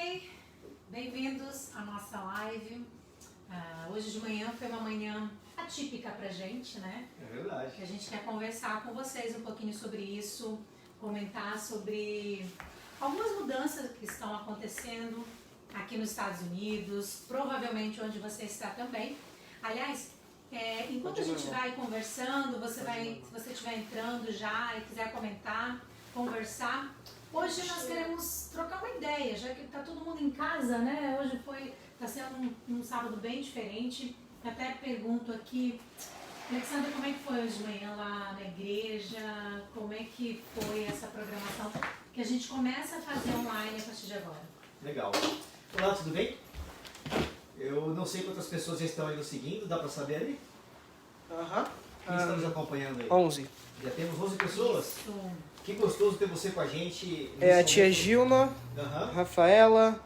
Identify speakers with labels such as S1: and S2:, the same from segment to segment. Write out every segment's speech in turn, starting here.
S1: Ok, bem-vindos à nossa live. Hoje de manhã foi uma manhã atípica pra gente, né?
S2: É verdade.
S1: Que a gente quer conversar com vocês um pouquinho sobre isso, comentar sobre algumas mudanças que estão acontecendo aqui nos Estados Unidos, provavelmente onde você está também. Aliás, enquanto a gente vai conversando, se você estiver entrando já e quiser comentar, conversar, hoje nós queremos trocar uma ideia, já que está todo mundo em casa, né? Hoje está sendo um sábado bem diferente. Eu até pergunto aqui, Alexandra, como é que foi hoje de manhã lá na igreja? Como é que foi essa programação que a gente começa a fazer online a partir de agora?
S2: Legal. Olá, tudo bem? Eu não sei quantas pessoas já estão aí nos seguindo, dá para saber aí? Quem está nos acompanhando aí?
S3: 11.
S2: Já temos 11 pessoas?
S1: Isso.
S2: Que gostoso ter você com a gente.
S3: É a tia Gilma,
S2: Aham.
S3: Rafaela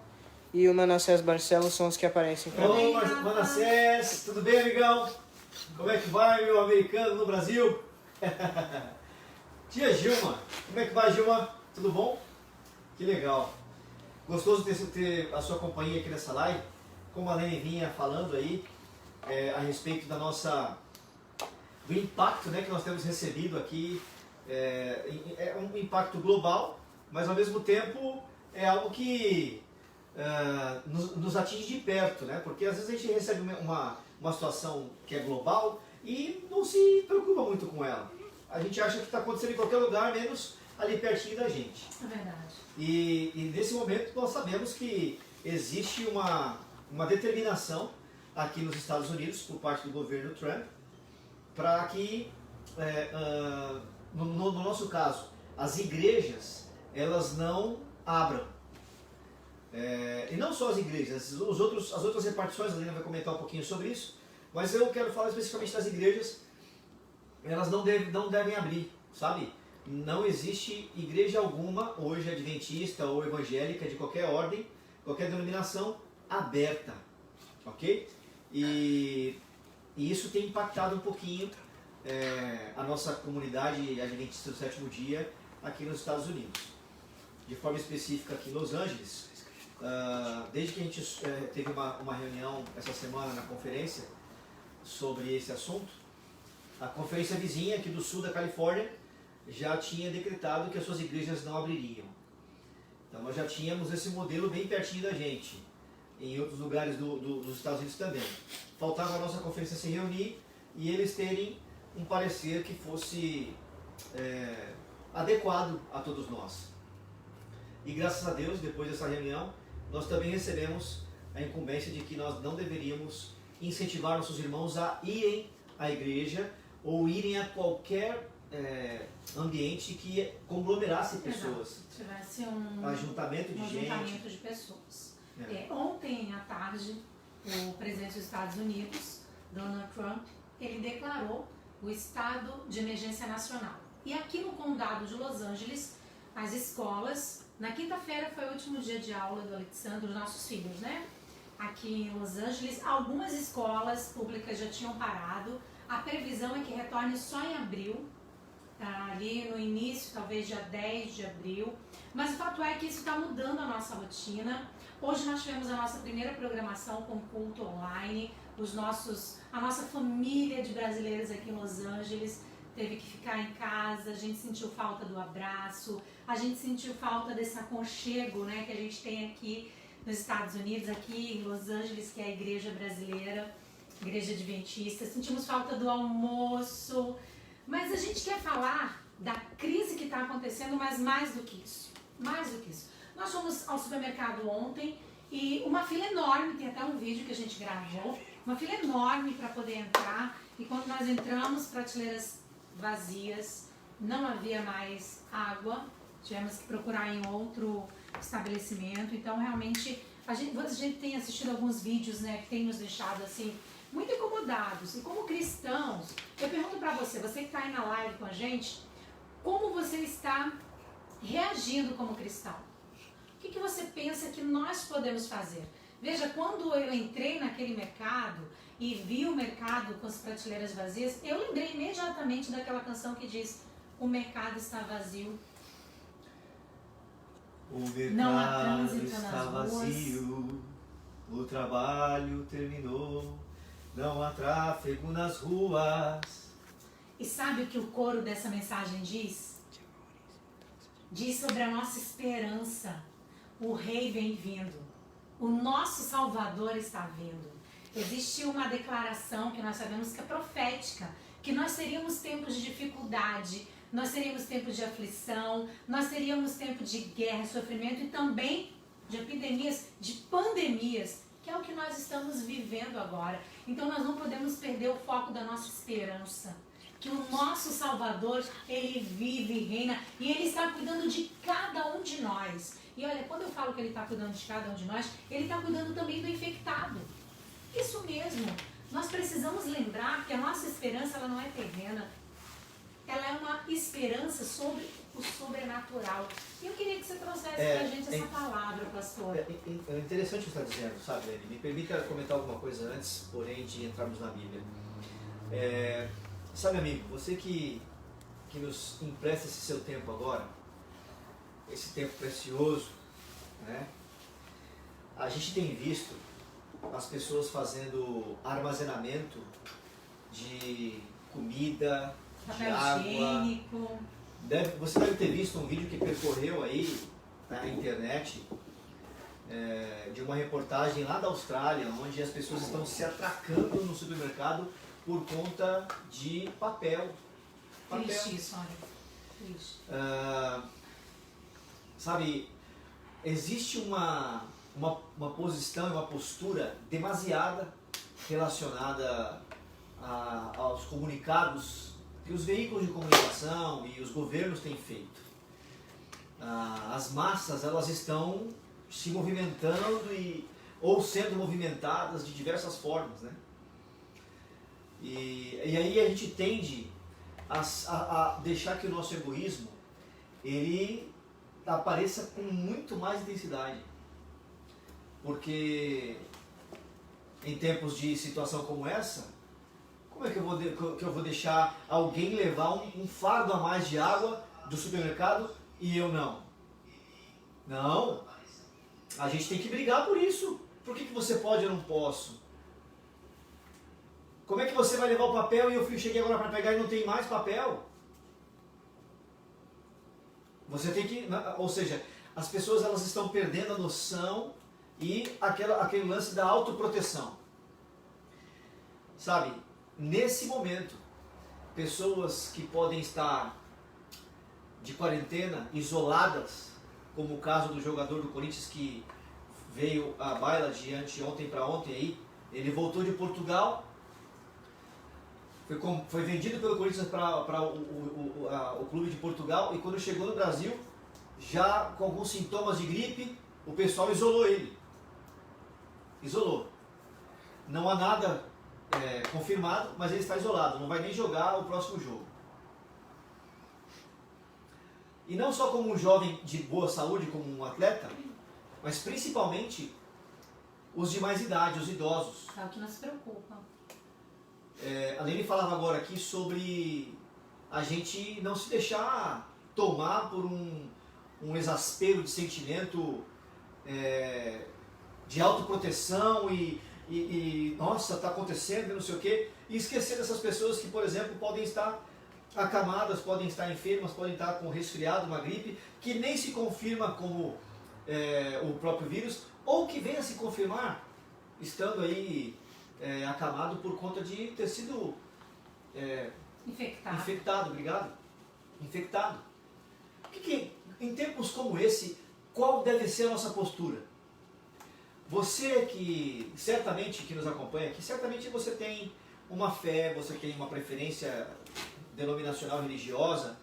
S3: e o Manassés Barcelos são os que aparecem pra mim.
S2: Ô, Manassés, tudo bem, amigão? Como é que vai, meu americano no Brasil? Tia Gilma, como é que vai, Gilma? Tudo bom? Que legal. Gostoso ter a sua companhia aqui nessa live. Como a Lene vinha falando aí, a respeito do impacto, né, que nós temos recebido aqui. É um impacto global, mas ao mesmo tempo é algo que nos atinge de perto, né? Porque às vezes a gente recebe uma situação que é global e não se preocupa muito com ela. A gente acha que está acontecendo em qualquer lugar, menos ali pertinho da gente.
S1: É verdade.
S2: E nesse momento nós sabemos que existe uma determinação aqui nos Estados Unidos por parte do governo Trump para que, no nosso caso, as igrejas elas não abram. E não só as igrejas, as outras repartições, a Lena vai comentar um pouquinho sobre isso, mas eu quero falar especificamente das igrejas, elas não devem abrir, sabe? Não existe igreja alguma, hoje adventista ou evangélica, de qualquer ordem, qualquer denominação, aberta, ok? E isso tem impactado um pouquinho a nossa comunidade adventista do sétimo dia aqui nos Estados Unidos. De forma específica aqui em Los Angeles, desde que a gente teve uma reunião essa semana na conferência sobre esse assunto, a conferência vizinha aqui do sul da Califórnia já tinha decretado que as suas igrejas não abririam. Então nós já tínhamos esse modelo bem pertinho da gente, em outros lugares dos Estados Unidos também. Faltava a nossa conferência se reunir e eles terem um parecer que fosse adequado a todos nós. E graças a Deus, depois dessa reunião, nós também recebemos a incumbência de que nós não deveríamos incentivar nossos irmãos a irem à igreja ou irem a qualquer ambiente que conglomerasse pessoas.
S1: Tivesse um
S2: ajuntamento de gente.
S1: Ajuntamento de pessoas. Ontem à tarde, o presidente dos Estados Unidos, Donald Trump, ele declarou o estado de emergência nacional. E aqui no condado de Los Angeles, as escolas, na quinta-feira foi o último dia de aula do Alexandre, dos nossos filhos, né? Aqui em Los Angeles, algumas escolas públicas já tinham parado. A previsão é que retorne só em abril, ali no início, talvez dia 10 de abril. Mas o fato é que isso está mudando a nossa rotina. Hoje nós tivemos a nossa primeira programação com culto online. A nossa família de brasileiros aqui em Los Angeles teve que ficar em casa. A gente sentiu falta do abraço, a gente sentiu falta desse aconchego, né, que a gente tem aqui nos Estados Unidos, aqui em Los Angeles, que é a igreja brasileira, igreja adventista. Sentimos falta do almoço. Mas a gente quer falar da crise que está acontecendo, mas mais do que isso. Mais do que isso. Nós fomos ao supermercado ontem e uma fila enorme, tem até um vídeo que a gente gravou, uma fila enorme para poder entrar. E quando nós entramos, prateleiras vazias, não havia mais água, tivemos que procurar em outro estabelecimento. Então realmente a gente tem assistido alguns vídeos, né, que tem nos deixado assim muito incomodados. E como cristãos, eu pergunto para você que está aí na live com a gente, como você está reagindo como cristão? O que você pensa que nós podemos fazer? Veja, quando eu entrei naquele mercado e vi o mercado com as prateleiras vazias, eu lembrei imediatamente daquela canção que diz: o mercado está vazio.
S2: O
S1: Não há
S2: mercado
S1: trânsito
S2: está
S1: nas ruas.
S2: vazio, o trabalho terminou, não há tráfego nas ruas.
S1: E sabe o que o coro dessa mensagem diz? Diz sobre a nossa esperança. O Rei vem vindo. O nosso Salvador está vindo. Existe uma declaração que nós sabemos que é profética, que nós teríamos tempos de dificuldade, nós teríamos tempos de aflição, nós teríamos tempos de guerra, sofrimento e também de epidemias, de pandemias, que é o que nós estamos vivendo agora. Então nós não podemos perder o foco da nossa esperança. Que o nosso Salvador, ele vive e reina e ele está cuidando de cada um de nós. E olha, quando eu falo que ele está cuidando de cada um de nós, ele está cuidando também do infectado. Isso mesmo. Nós precisamos lembrar que a nossa esperança ela não é terrena. Ela é uma esperança sobre o sobrenatural. E eu queria que você trouxesse para a gente essa palavra, pastor.
S2: É interessante o que você está dizendo, sabe, Lene? Me permita comentar alguma coisa antes, porém, de entrarmos na Bíblia. Sabe, amigo, você que nos empresta esse seu tempo agora, esse tempo precioso, né? A gente tem visto as pessoas fazendo armazenamento de comida, de água.
S1: Higiênico.
S2: Você deve ter visto um vídeo que percorreu aí na internet de uma reportagem lá da Austrália, onde as pessoas estão se atracando no supermercado por conta de papel.
S1: Triste isso, olha. Triste.
S2: Sabe, existe uma posição e uma postura demasiada relacionada aos comunicados que os veículos de comunicação e os governos têm feito. As massas, elas estão se movimentando ou sendo movimentadas de diversas formas, né? E aí a gente tende a deixar que o nosso egoísmo ele apareça com muito mais intensidade. Porque em tempos de situação como essa, como é que eu vou deixar alguém levar um fardo a mais de água do supermercado e eu não? Não. A gente tem que brigar por isso. Por que você pode e eu não posso? Como é que você vai levar o papel e eu cheguei agora para pegar e não tem mais papel? Você tem que... Ou seja, as pessoas elas estão perdendo a noção e aquele lance da autoproteção. Sabe, nesse momento, pessoas que podem estar de quarentena, isoladas, como o caso do jogador do Corinthians que veio à baila de anteontem para ontem aí, ele voltou de Portugal, foi vendido pelo Corinthians para o clube de Portugal, e quando chegou no Brasil, já com alguns sintomas de gripe, o pessoal isolou ele. Isolou. Não há nada confirmado, mas ele está isolado, não vai nem jogar o próximo jogo. E não só como um jovem de boa saúde, como um atleta, mas principalmente os de mais idade, os idosos.
S1: É o que nos preocupa.
S2: A Lene falava agora aqui sobre a gente não se deixar tomar por um exaspero de sentimento de autoproteção e nossa, está acontecendo, não sei o quê, e esquecer dessas pessoas que, por exemplo, podem estar acamadas, podem estar enfermas, podem estar com resfriado, uma gripe, que nem se confirma como o próprio vírus, ou que venha se confirmar estando aí acamado por conta de ter sido infectado, obrigado, infectado. Em tempos como esse, qual deve ser a nossa postura? Você que certamente que nos acompanha aqui, certamente você tem uma fé, você tem uma preferência denominacional religiosa,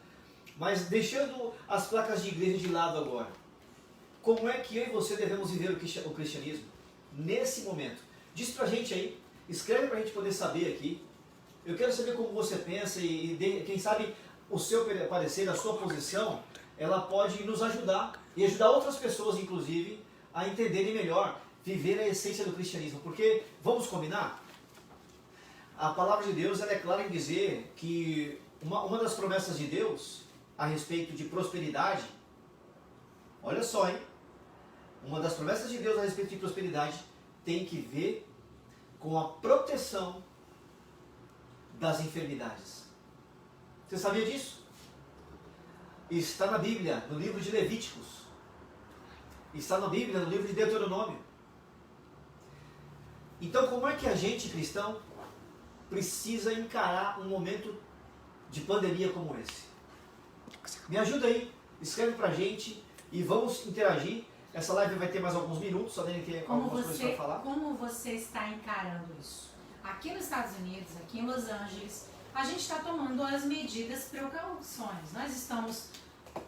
S2: mas deixando as placas de igreja de lado agora, como é que eu e você devemos viver o cristianismo nesse momento? Diz pra gente aí, escreve pra gente poder saber aqui. Eu quero saber como você pensa e quem sabe o seu parecer, a sua posição, ela pode nos ajudar e ajudar outras pessoas, inclusive, a entenderem melhor, viver a essência do cristianismo. Porque, vamos combinar? A palavra de Deus ela é clara em dizer que uma das promessas de Deus a respeito de prosperidade, Olha só, hein? Uma das promessas de Deus a respeito de prosperidade tem que ver com a proteção das enfermidades. Você sabia disso? Está na Bíblia, no livro de Levíticos. Está na Bíblia, no livro de Deuteronômio. Então, como é que a gente, cristão, precisa encarar um momento de pandemia como esse? Me ajuda aí, escreve pra gente e vamos interagir. Essa live vai ter mais alguns minutos, só tem algumas coisas para falar.
S1: Como você está encarando isso? Aqui nos Estados Unidos, aqui em Los Angeles, a gente está tomando as medidas precauções. Nós estamos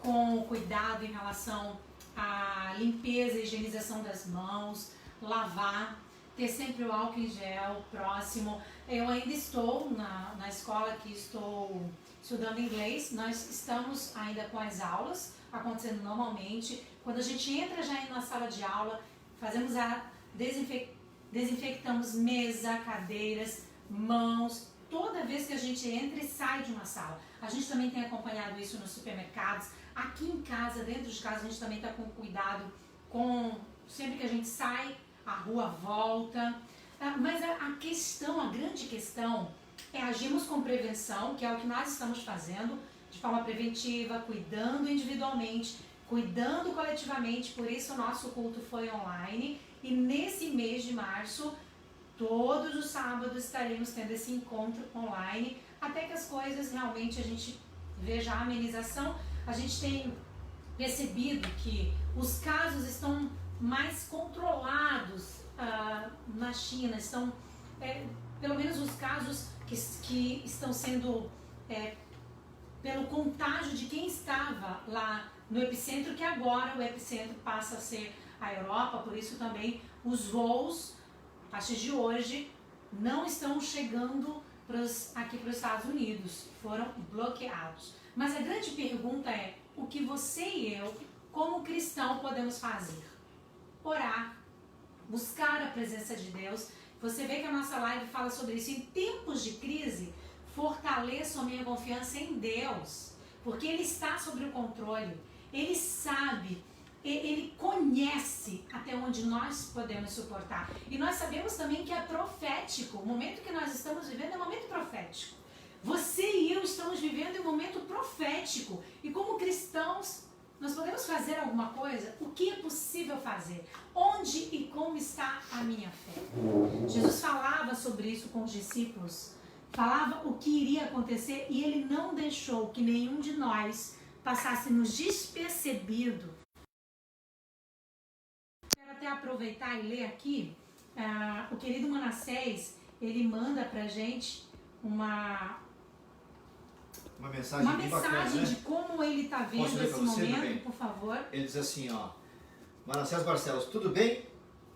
S1: com cuidado em relação à limpeza e higienização das mãos, lavar, ter sempre o álcool em gel próximo. Eu ainda estou na escola que estou estudando inglês, nós estamos ainda com as aulas acontecendo normalmente. Quando a gente entra já na sala de aula, fazemos desinfectamos mesa, cadeiras, mãos, toda vez que a gente entra e sai de uma sala. A gente também tem acompanhado isso nos supermercados. Aqui em casa, dentro de casa, a gente também está com cuidado com sempre que a gente sai, a rua volta. Mas a grande questão é agirmos com prevenção, que é o que nós estamos fazendo, de forma preventiva, cuidando individualmente, cuidando coletivamente. Por isso o nosso culto foi online. E nesse mês de março, todos os sábados estaremos tendo esse encontro online, até que as coisas realmente a gente veja a amenização. A gente tem percebido que os casos estão mais controlados na China, estão, pelo menos os casos que estão sendo pelo contágio de quem estava lá no epicentro, que agora o epicentro passa a ser a Europa. Por isso também os voos, a partir de hoje, não estão chegando aqui para os Estados Unidos, foram bloqueados. Mas a grande pergunta é, o que você e eu, como cristão, podemos fazer? Orar, buscar a presença de Deus. Você vê que a nossa live fala sobre isso. Em tempos de crise, fortaleço a minha confiança em Deus, porque Ele está sobre o controle, Ele sabe, Ele conhece até onde nós podemos suportar. E nós sabemos também que é profético. O momento que nós estamos vivendo é um momento profético. Você e eu estamos vivendo um momento profético. E como cristãos, nós podemos fazer alguma coisa? O que é possível fazer? Onde e como está a minha fé? Jesus falava sobre isso com os discípulos, falava o que iria acontecer, e Ele não deixou que nenhum de nós passássemos despercebido. Quero até aproveitar e ler aqui, o querido Manassés, ele manda pra gente uma
S2: mensagem bem bacana, né?
S1: De como ele está vendo esse momento, por favor.
S2: Ele diz assim, ó: Manassés Barcelos, tudo bem?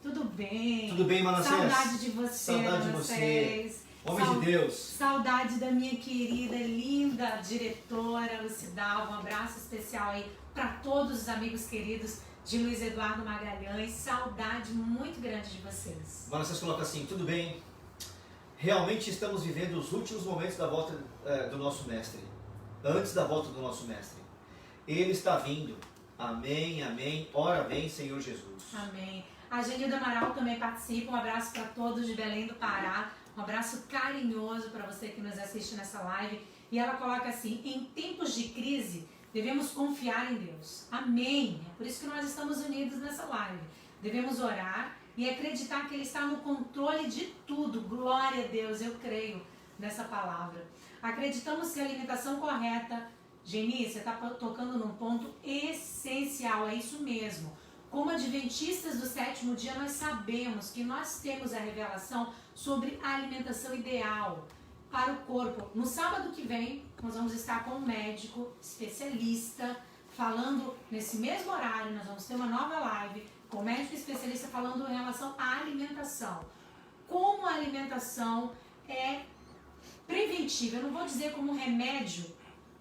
S1: Tudo bem.
S2: Tudo bem, Manassés?
S1: Saudade de você,
S2: Saudade
S1: Manassés.
S2: de você. Homem de Deus.
S1: Saudade da minha querida, linda diretora Lucidal. Um abraço especial aí para todos os amigos queridos de Luiz Eduardo Magalhães. Saudade muito grande de vocês.
S2: Manassés coloca assim: tudo bem. Realmente estamos vivendo os últimos momentos da volta do nosso mestre. Antes da volta do nosso mestre. Ele está vindo. Amém, amém. Ora vem, Senhor Jesus.
S1: Amém. A Genilda Amaral também participa. Um abraço para todos de Belém do Pará. Um abraço carinhoso para você que nos assiste nessa live. E ela coloca assim: em tempos de crise, devemos confiar em Deus. Amém. É por isso que nós estamos unidos nessa live. Devemos orar e acreditar que Ele está no controle de tudo. Glória a Deus, eu creio nessa palavra. Acreditamos que a alimentação correta, Geni, você está tocando num ponto essencial, é isso mesmo. Como adventistas do sétimo dia, nós sabemos que nós temos a revelação sobre a alimentação ideal para o corpo. No sábado que vem, nós vamos estar com um médico especialista falando nesse mesmo horário. Nós vamos ter uma nova live com um médico especialista falando em relação à alimentação. Como a alimentação é preventiva. Eu não vou dizer como remédio,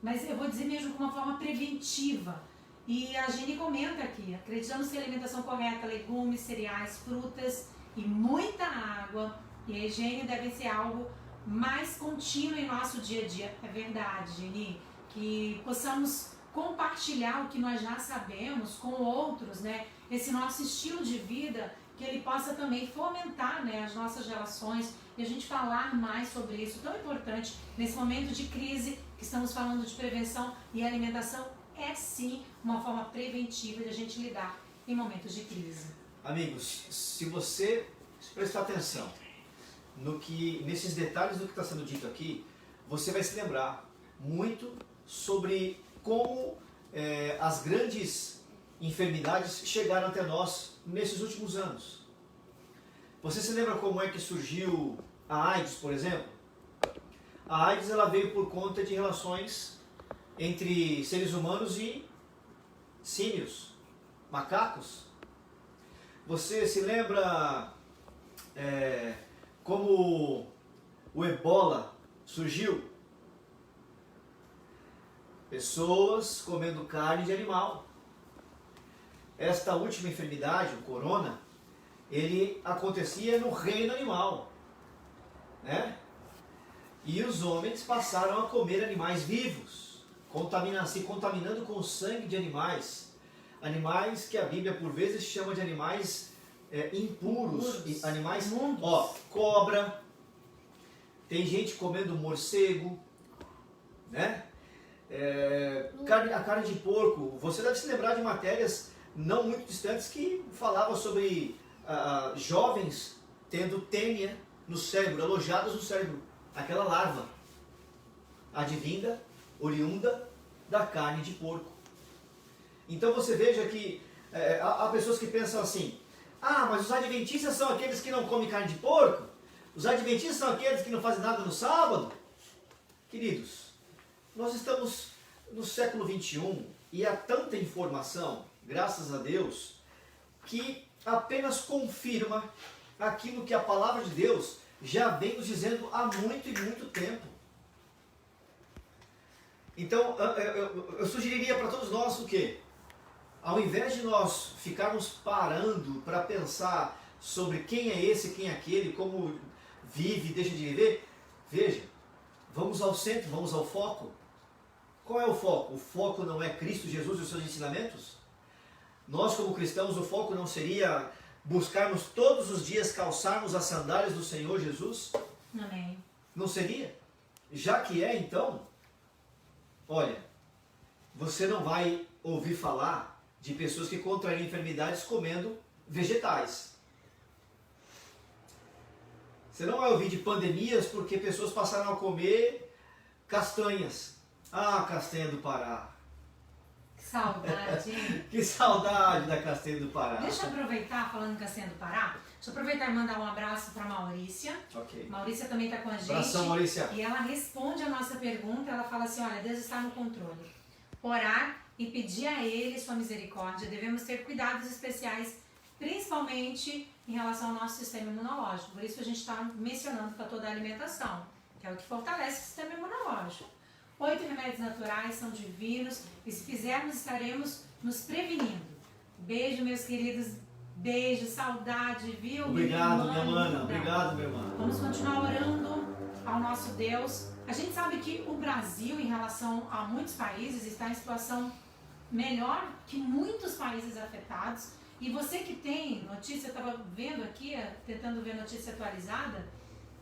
S1: mas eu vou dizer mesmo como uma forma preventiva. E a Geni comenta aqui: acreditamos que a alimentação correta, legumes, cereais, frutas e muita água e a higiene devem ser algo mais contínuo em nosso dia a dia. É verdade, Geni, que possamos compartilhar o que nós já sabemos com outros, né? Esse nosso estilo de vida, que ele possa também fomentar, né, as nossas relações e a gente falar mais sobre isso, tão importante nesse momento de crise que estamos falando de prevenção, e a alimentação é sim uma forma preventiva de a gente lidar em momentos de crise.
S2: Amigos, se você prestar atenção nesses detalhes do que está sendo dito aqui, você vai se lembrar muito sobre como as grandes enfermidades chegaram até nós nesses últimos anos. Você se lembra como é que surgiu a AIDS, por exemplo? A AIDS ela veio por conta de relações entre seres humanos e símios, macacos. Você se lembra como o Ebola surgiu? Pessoas comendo carne de animal. Esta última enfermidade, o corona, ele acontecia no reino animal, né? E os homens passaram a comer animais vivos, se contaminando com o sangue de animais. Animais que a Bíblia por vezes chama de animais impuros, animais, cobra, tem gente comendo morcego, né? A carne de porco. Você deve se lembrar de matérias não muito distantes que falavam sobre jovens tendo tênia no cérebro, alojados no cérebro, aquela larva advinda, oriunda da carne de porco. Então você veja que há pessoas que pensam assim: ah, mas os adventistas são aqueles que não comem carne de porco? Os adventistas são aqueles que não fazem nada no sábado? Queridos, nós estamos no século 21 e há tanta informação, graças a Deus, que apenas confirma aquilo que a palavra de Deus já vem nos dizendo há muito e muito tempo. Então, eu sugeriria para todos nós o quê? Ao invés de nós ficarmos parando para pensar sobre quem é esse, quem é aquele, como vive e deixa de viver, veja, vamos ao centro, vamos ao foco. Qual é o foco? O foco não é Cristo Jesus e os seus ensinamentos? Nós, como cristãos, o foco não seria buscarmos todos os dias calçarmos as sandálias do Senhor Jesus?
S1: Amém.
S2: Não seria? Já que é, então, olha, você não vai ouvir falar de pessoas que contraem enfermidades comendo vegetais. Você não vai ouvir de pandemias porque pessoas passaram a comer castanhas. Ah, castanha do Pará.
S1: Que saudade, hein?
S2: Que saudade da castanha do Pará.
S1: Deixa eu aproveitar, falando em castanha do Pará, deixa eu aproveitar e mandar um abraço para Maurícia.
S2: Ok.
S1: Maurícia também está com a gente.
S2: Abração, Maurícia.
S1: E ela responde a nossa pergunta, ela fala assim: olha, Deus está no controle. Orar e pedir a Ele sua misericórdia. Devemos ter cuidados especiais, principalmente em relação ao nosso sistema imunológico. Por isso que a gente está mencionando o fator da alimentação, que é o que fortalece o sistema imunológico. 8 remédios naturais são divinos e se fizermos estaremos nos prevenindo. Beijo, meus queridos. Beijo, saudade, viu?
S2: Obrigado, minha mana. Obrigado, meu irmão.
S1: Vamos continuar orando ao nosso Deus. A gente sabe que o Brasil, em relação a muitos países, está em situação melhor que muitos países afetados. E você que tem notícia, eu estava vendo aqui, tentando ver notícia atualizada,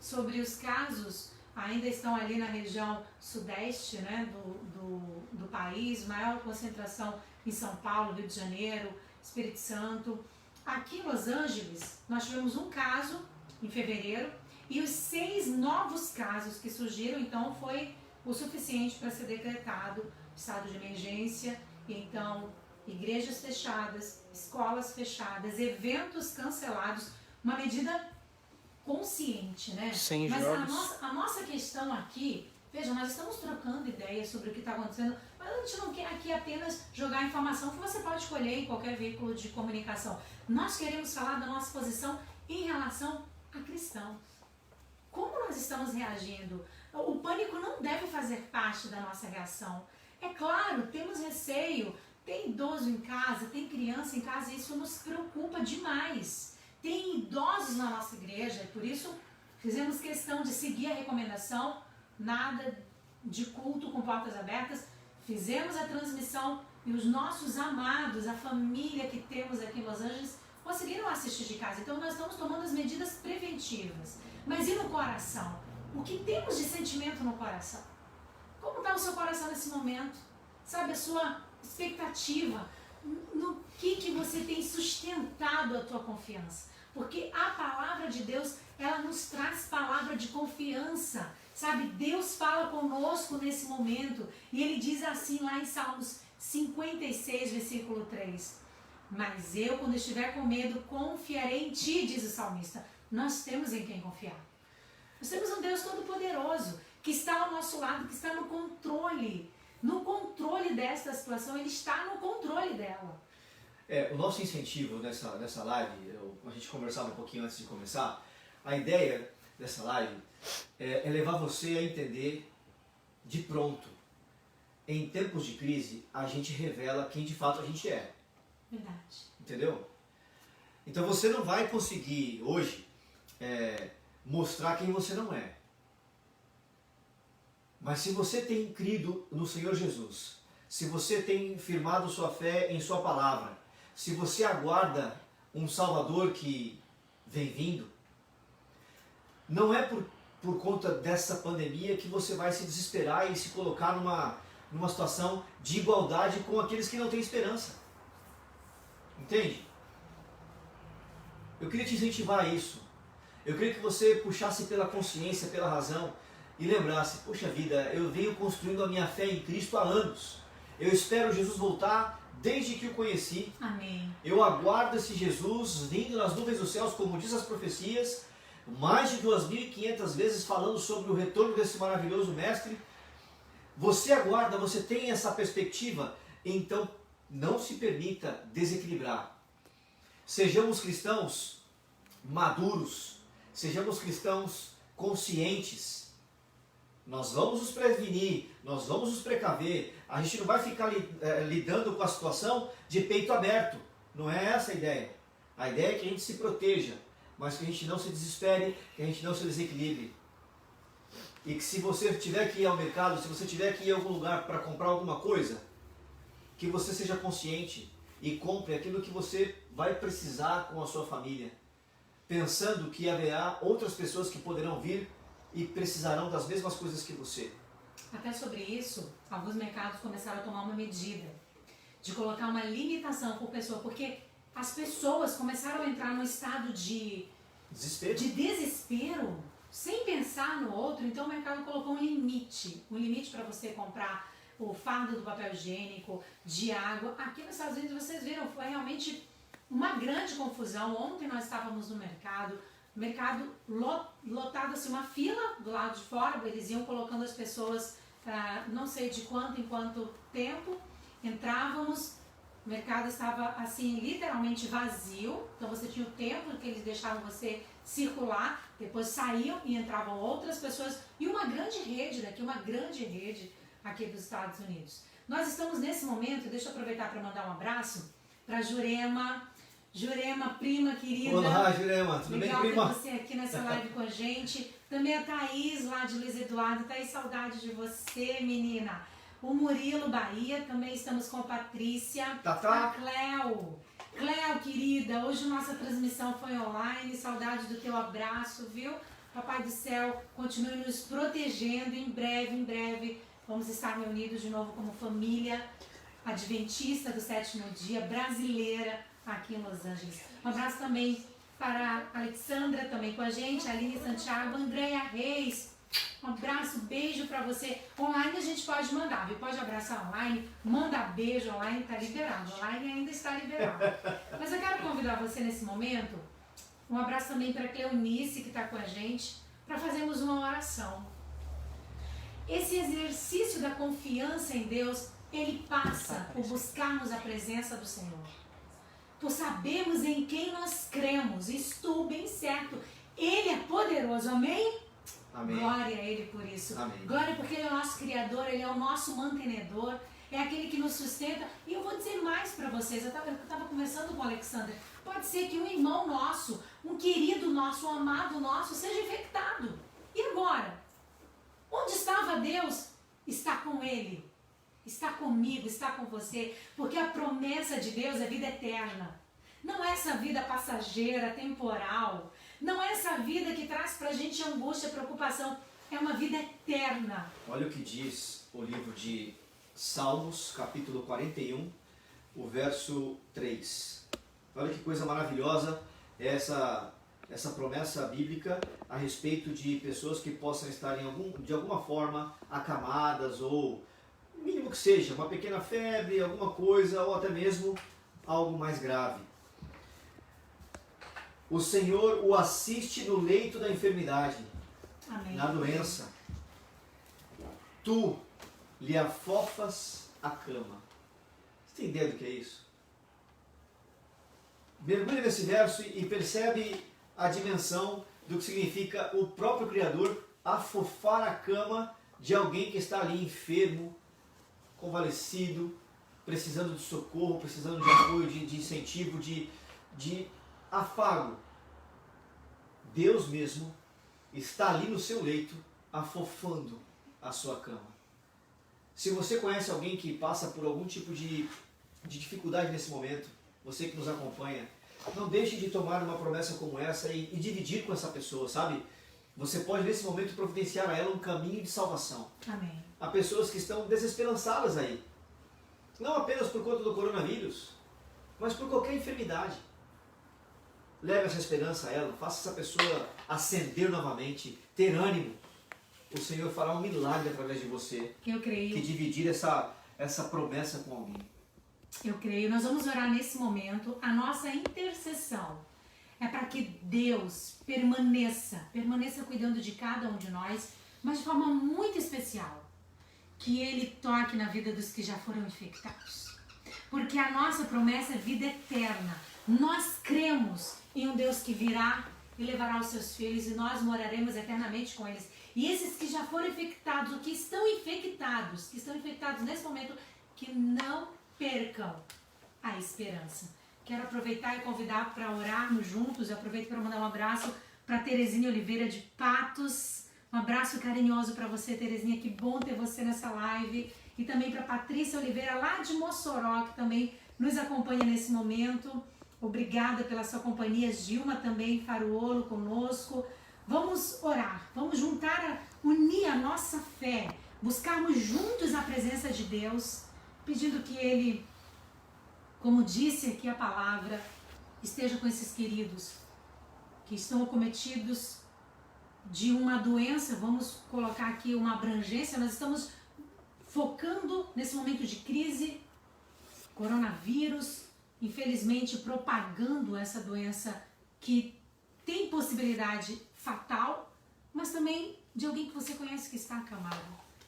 S1: sobre os casos, ainda estão ali na região sudeste, né, do país, maior concentração em São Paulo, Rio de Janeiro, Espírito Santo. Aqui em Los Angeles, nós tivemos um caso em fevereiro, e os 6 novos casos que surgiram, então, foi o suficiente para ser decretado estado de emergência. Então, igrejas fechadas, escolas fechadas, eventos cancelados, uma medida consciente, né?
S3: Sem
S1: Mas
S3: jogos.
S1: a nossa questão aqui, veja, nós estamos trocando ideias sobre o que está acontecendo, mas a gente não quer aqui apenas jogar informação que você pode escolher em qualquer veículo de comunicação. Nós queremos falar da nossa posição em relação a cristãos. Como nós estamos reagindo? O pânico não deve fazer parte da nossa reação. É claro, temos receio, tem idoso em casa, tem criança em casa, e isso nos preocupa demais. Tem idosos na nossa igreja, e por isso fizemos questão de seguir a recomendação, nada de culto com portas abertas, fizemos a transmissão e os nossos amados, a família que temos aqui em Los Angeles, conseguiram assistir de casa. Então nós estamos tomando as medidas preventivas. Mas e no coração? O que temos de sentimento no coração? Como está o seu coração nesse momento? Sabe, a sua expectativa? No que você tem sustentado a tua confiança? Porque a palavra de Deus, ela nos traz palavra de confiança. Sabe, Deus fala conosco nesse momento. E Ele diz assim lá em Salmos 56, versículo 3. Mas eu, quando estiver com medo, confiarei em Ti, diz o salmista. Nós temos em quem confiar. Nós temos um Deus todo-poderoso, que está ao nosso lado, que está no controle. No controle desta situação, Ele está no controle dela.
S2: O nosso incentivo nessa live, a gente conversava um pouquinho antes de começar, a ideia dessa live é levar você a entender de pronto. Em tempos de crise, a gente revela quem de fato a gente é.
S1: Verdade.
S2: Entendeu? Então você não vai conseguir hoje mostrar quem você não é. Mas se você tem crido no Senhor Jesus, se você tem firmado sua fé em sua palavra, se você aguarda um Salvador que vem vindo, não é por conta dessa pandemia que você vai se desesperar e se colocar numa situação de igualdade com aqueles que não têm esperança. Entende? Eu queria te incentivar a isso. Eu queria que você puxasse pela consciência, pela razão e lembrasse, poxa vida, eu venho construindo a minha fé em Cristo há anos. Eu espero Jesus voltar desde que o conheci.
S1: Amém.
S2: Eu aguardo esse Jesus vindo nas nuvens dos céus, como diz as profecias, mais de 2.500 vezes falando sobre o retorno desse maravilhoso mestre. Você aguarda, você tem essa perspectiva, então não se permita desequilibrar. Sejamos cristãos maduros, sejamos cristãos conscientes. Nós vamos nos prevenir, nós vamos nos precaver. A gente não vai ficar lidando com a situação de peito aberto. Não é essa a ideia. A ideia é que a gente se proteja, mas que a gente não se desespere, que a gente não se desequilibre. E que se você tiver que ir ao mercado, se você tiver que ir a algum lugar para comprar alguma coisa, que você seja consciente e compre aquilo que você vai precisar com a sua família, pensando que haverá outras pessoas que poderão vir e precisarão das mesmas coisas que você.
S1: Até sobre isso, alguns mercados começaram a tomar uma medida de colocar uma limitação por pessoa, porque as pessoas começaram a entrar num estado de desespero, sem pensar no outro. Então o mercado colocou um limite para você comprar o fardo do papel higiênico, de água. Aqui nos Estados Unidos, vocês viram, foi realmente uma grande confusão. Ontem nós estávamos no mercado lotado, assim, uma fila do lado de fora. Eles iam colocando as pessoas, não sei de quanto em quanto tempo. Entrávamos, o mercado estava assim, literalmente vazio. Então você tinha o tempo que eles deixavam você circular, depois saíam e entravam outras pessoas. E uma grande rede aqui dos Estados Unidos. Nós estamos nesse momento, deixa eu aproveitar para mandar um abraço para Jurema, prima querida.
S2: Olá, Jurema, tudo bem, prima?
S1: Legal ter você aqui nessa live com a gente. Também a Thaís, lá de Luiz Eduardo. Thaís, saudade de você, menina. O Murilo, Bahia, também estamos com a Patrícia. A Cléo, querida, hoje nossa transmissão foi online. Saudade do teu abraço, viu? Papai do céu, continue nos protegendo. Em breve, vamos estar reunidos de novo como família adventista do sétimo dia, brasileira, aqui em Los Angeles. Um abraço também para a Alexandra, também com a gente, a Aline Santiago, Andréia Reis. Um abraço, beijo para você. Online a gente pode mandar, viu? Pode abraçar online, manda beijo online, tá liberado. Online ainda está liberado. Mas eu quero convidar você nesse momento, um abraço também para a Cleonice, que está com a gente, para fazermos uma oração. Esse exercício da confiança em Deus, ele passa por buscarmos a presença do Senhor, por sabermos em quem nós cremos. Estou bem certo, Ele é poderoso, amém?
S2: Amém.
S1: Glória a Ele por isso.
S2: Amém.
S1: Glória porque Ele é o nosso Criador, Ele é o nosso mantenedor, é aquele que nos sustenta. E eu vou dizer mais para vocês, eu estava conversando com o Alexandre, pode ser que um irmão nosso, um querido nosso, um amado nosso, seja infectado. E agora? Onde estava Deus? Está com Ele. está comigo, está com você, porque a promessa de Deus é vida eterna. Não é essa vida passageira, temporal. Não é essa vida que traz pra gente angústia, preocupação. É uma vida eterna.
S2: Olha o que diz o livro de Salmos, capítulo 41, o verso 3. Olha que coisa maravilhosa essa promessa bíblica a respeito de pessoas que possam estar de alguma forma acamadas ou, o mínimo que seja, uma pequena febre, alguma coisa, ou até mesmo algo mais grave. O Senhor o assiste no leito da enfermidade,
S1: Amém.
S2: na doença. Tu lhe afofas a cama. Você tem ideia do que é isso? Mergulha nesse verso e percebe a dimensão do que significa o próprio Criador afofar a cama de alguém que está ali enfermo, convalescido, precisando de socorro, precisando de apoio, de incentivo, de afago. Deus mesmo está ali no seu leito, afofando a sua cama. Se você conhece alguém que passa por algum tipo de dificuldade nesse momento, você que nos acompanha, não deixe de tomar uma promessa como essa e dividir com essa pessoa, sabe? Você pode nesse momento providenciar a ela um caminho de salvação.
S1: Amém.
S2: Há pessoas que estão desesperançadas aí. Não apenas por conta do coronavírus, mas por qualquer enfermidade. Leve essa esperança a ela, faça essa pessoa acender novamente, ter ânimo. O Senhor fará um milagre através de você.
S1: Eu creio.
S2: Que dividir essa promessa com alguém.
S1: Eu creio. Nós vamos orar nesse momento. A nossa intercessão é para que Deus permaneça cuidando de cada um de nós, mas de forma muito especial. Que Ele toque na vida dos que já foram infectados. Porque a nossa promessa é vida eterna. Nós cremos em um Deus que virá e levará os seus filhos e nós moraremos eternamente com eles. E esses que já foram infectados, ou que estão infectados nesse momento, que não percam a esperança. Quero aproveitar e convidar para orarmos juntos. Eu aproveito para mandar um abraço para Terezinha Oliveira de Patos. Um abraço carinhoso para você, Terezinha. Que bom ter você nessa live. E também para Patrícia Oliveira, lá de Mossoró, que também nos acompanha nesse momento. Obrigada pela sua companhia. Gilma também, Faruolo, conosco. Vamos orar, vamos unir a nossa fé, buscarmos juntos a presença de Deus, pedindo que Ele, como disse aqui a palavra, esteja com esses queridos que estão acometidos de uma doença. Vamos colocar aqui uma abrangência. Nós estamos focando nesse momento de crise, coronavírus, infelizmente propagando essa doença que tem possibilidade fatal, mas também de alguém que você conhece que está acamado,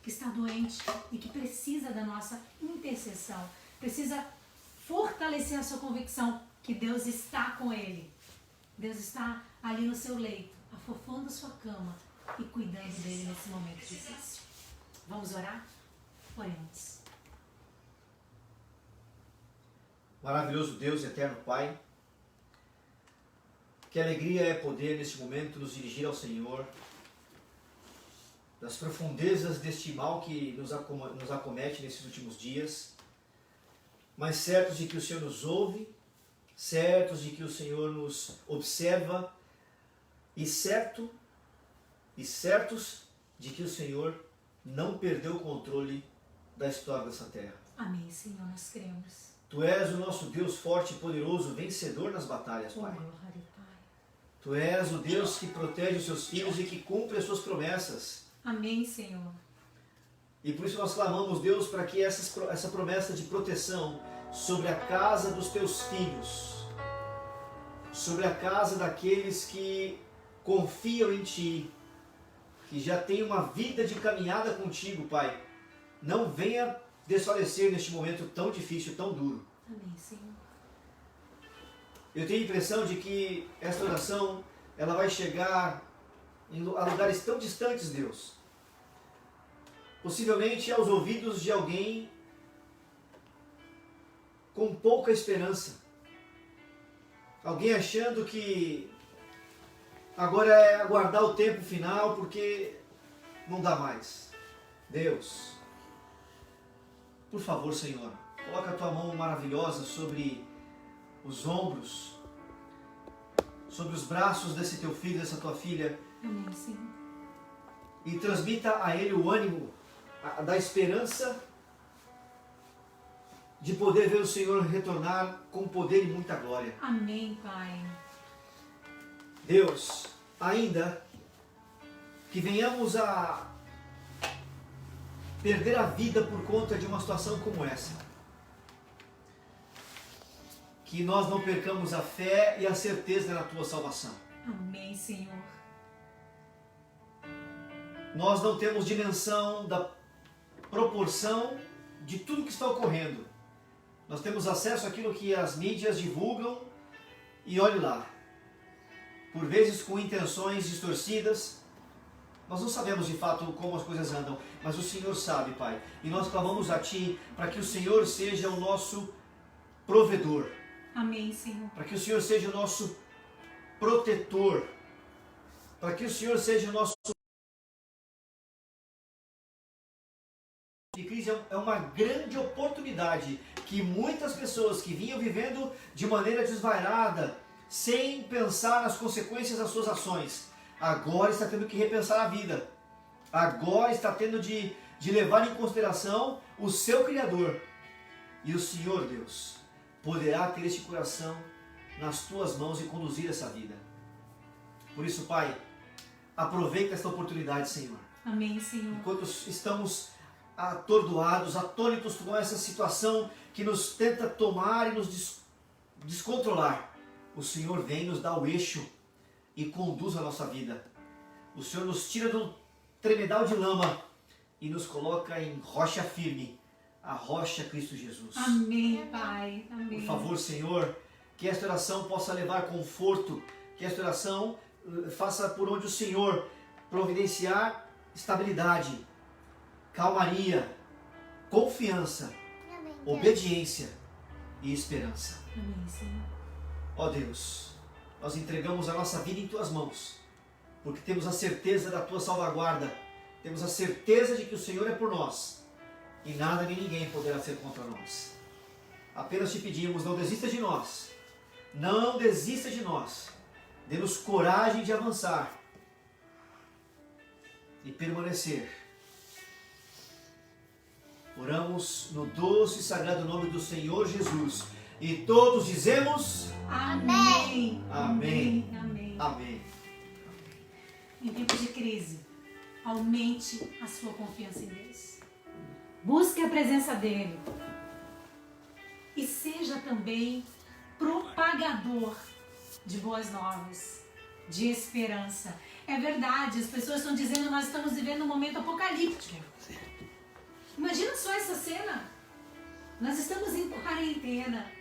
S1: que está doente e que precisa da nossa intercessão, precisa fortalecer a sua convicção que Deus está com ele. Deus está ali no seu leito, afofando a sua cama e cuidando dele nesse momento difícil. Vamos orar? Oremos.
S2: Maravilhoso Deus e eterno Pai, que alegria é poder neste momento nos dirigir ao Senhor, das profundezas deste mal que nos acomete nesses últimos dias, mas certos de que o Senhor nos ouve, certos de que o Senhor nos observa e certos de que o Senhor não perdeu o controle da história dessa terra.
S1: Amém, Senhor, nós cremos.
S2: Tu és o nosso Deus forte e poderoso, vencedor nas batalhas, Pai. Tu és o Deus que protege os seus filhos e que cumpre as suas promessas.
S1: Amém, Senhor.
S2: E por isso nós clamamos, Deus, para que essa promessa de proteção sobre a casa dos teus filhos, sobre a casa daqueles que confiam em Ti, que já têm uma vida de caminhada contigo, Pai, não venha desfalecer neste momento tão difícil, tão duro.
S1: Amém, Senhor.
S2: Eu tenho a impressão de que esta oração ela vai chegar a lugares tão distantes, Deus. Possivelmente aos ouvidos de alguém com pouca esperança. Alguém achando que agora é aguardar o tempo final porque não dá mais. Deus, por favor, Senhor, coloca a tua mão maravilhosa sobre os ombros, sobre os braços desse teu filho, dessa tua filha.
S1: Amém, Senhor.
S2: E transmita a ele o ânimo da esperança de poder ver o Senhor retornar com poder e muita glória.
S1: Amém, Pai.
S2: Deus, ainda que venhamos a perder a vida por conta de uma situação como essa, que nós não percamos a fé e a certeza na tua salvação.
S1: Amém, Senhor.
S2: Nós não temos dimensão da proporção de tudo que está ocorrendo. Nós temos acesso àquilo que as mídias divulgam e olhe lá, por vezes com intenções distorcidas. Nós não sabemos de fato como as coisas andam, mas o Senhor sabe, Pai. E nós clamamos a Ti para que o Senhor seja o nosso provedor.
S1: Amém, Senhor.
S2: Para que o Senhor seja o nosso protetor. Para que o Senhor seja o nosso... De crise é uma grande oportunidade que muitas pessoas que vinham vivendo de maneira desvairada, sem pensar nas consequências das suas ações, agora está tendo que repensar a vida. Agora está tendo de levar em consideração o seu Criador. E o Senhor, Deus, poderá ter este coração nas tuas mãos e conduzir essa vida. Por isso, Pai, aproveita esta oportunidade, Senhor.
S1: Amém, Senhor.
S2: Enquanto estamos atordoados, atônitos com essa situação que nos tenta tomar e nos descontrolar, o Senhor vem nos dar o eixo e conduz a nossa vida. O Senhor nos tira do tremedal de lama e nos coloca em rocha firme, a rocha Cristo Jesus.
S1: Amém, Pai. Amém.
S2: Por favor, Senhor, que esta oração possa levar conforto, que esta oração faça por onde o Senhor providenciar estabilidade, calmaria, confiança, obediência e esperança.
S1: Amém, Senhor.
S2: Ó Deus, nós entregamos a nossa vida em Tuas mãos, porque temos a certeza da Tua salvaguarda, temos a certeza de que o Senhor é por nós e nada nem ninguém poderá ser contra nós. Apenas Te pedimos, não desista de nós, não desista de nós, dê-nos coragem de avançar e permanecer. Oramos no doce e sagrado nome do Senhor Jesus. E todos dizemos...
S1: Amém.
S2: Amém.
S1: Amém.
S2: Amém.
S1: Em tempos de crise, aumente a sua confiança em Deus. Busque a presença dEle. E seja também propagador de boas novas, de esperança. É verdade, as pessoas estão dizendo que nós estamos vivendo um momento apocalíptico. Imagina só essa cena. Nós estamos em quarentena.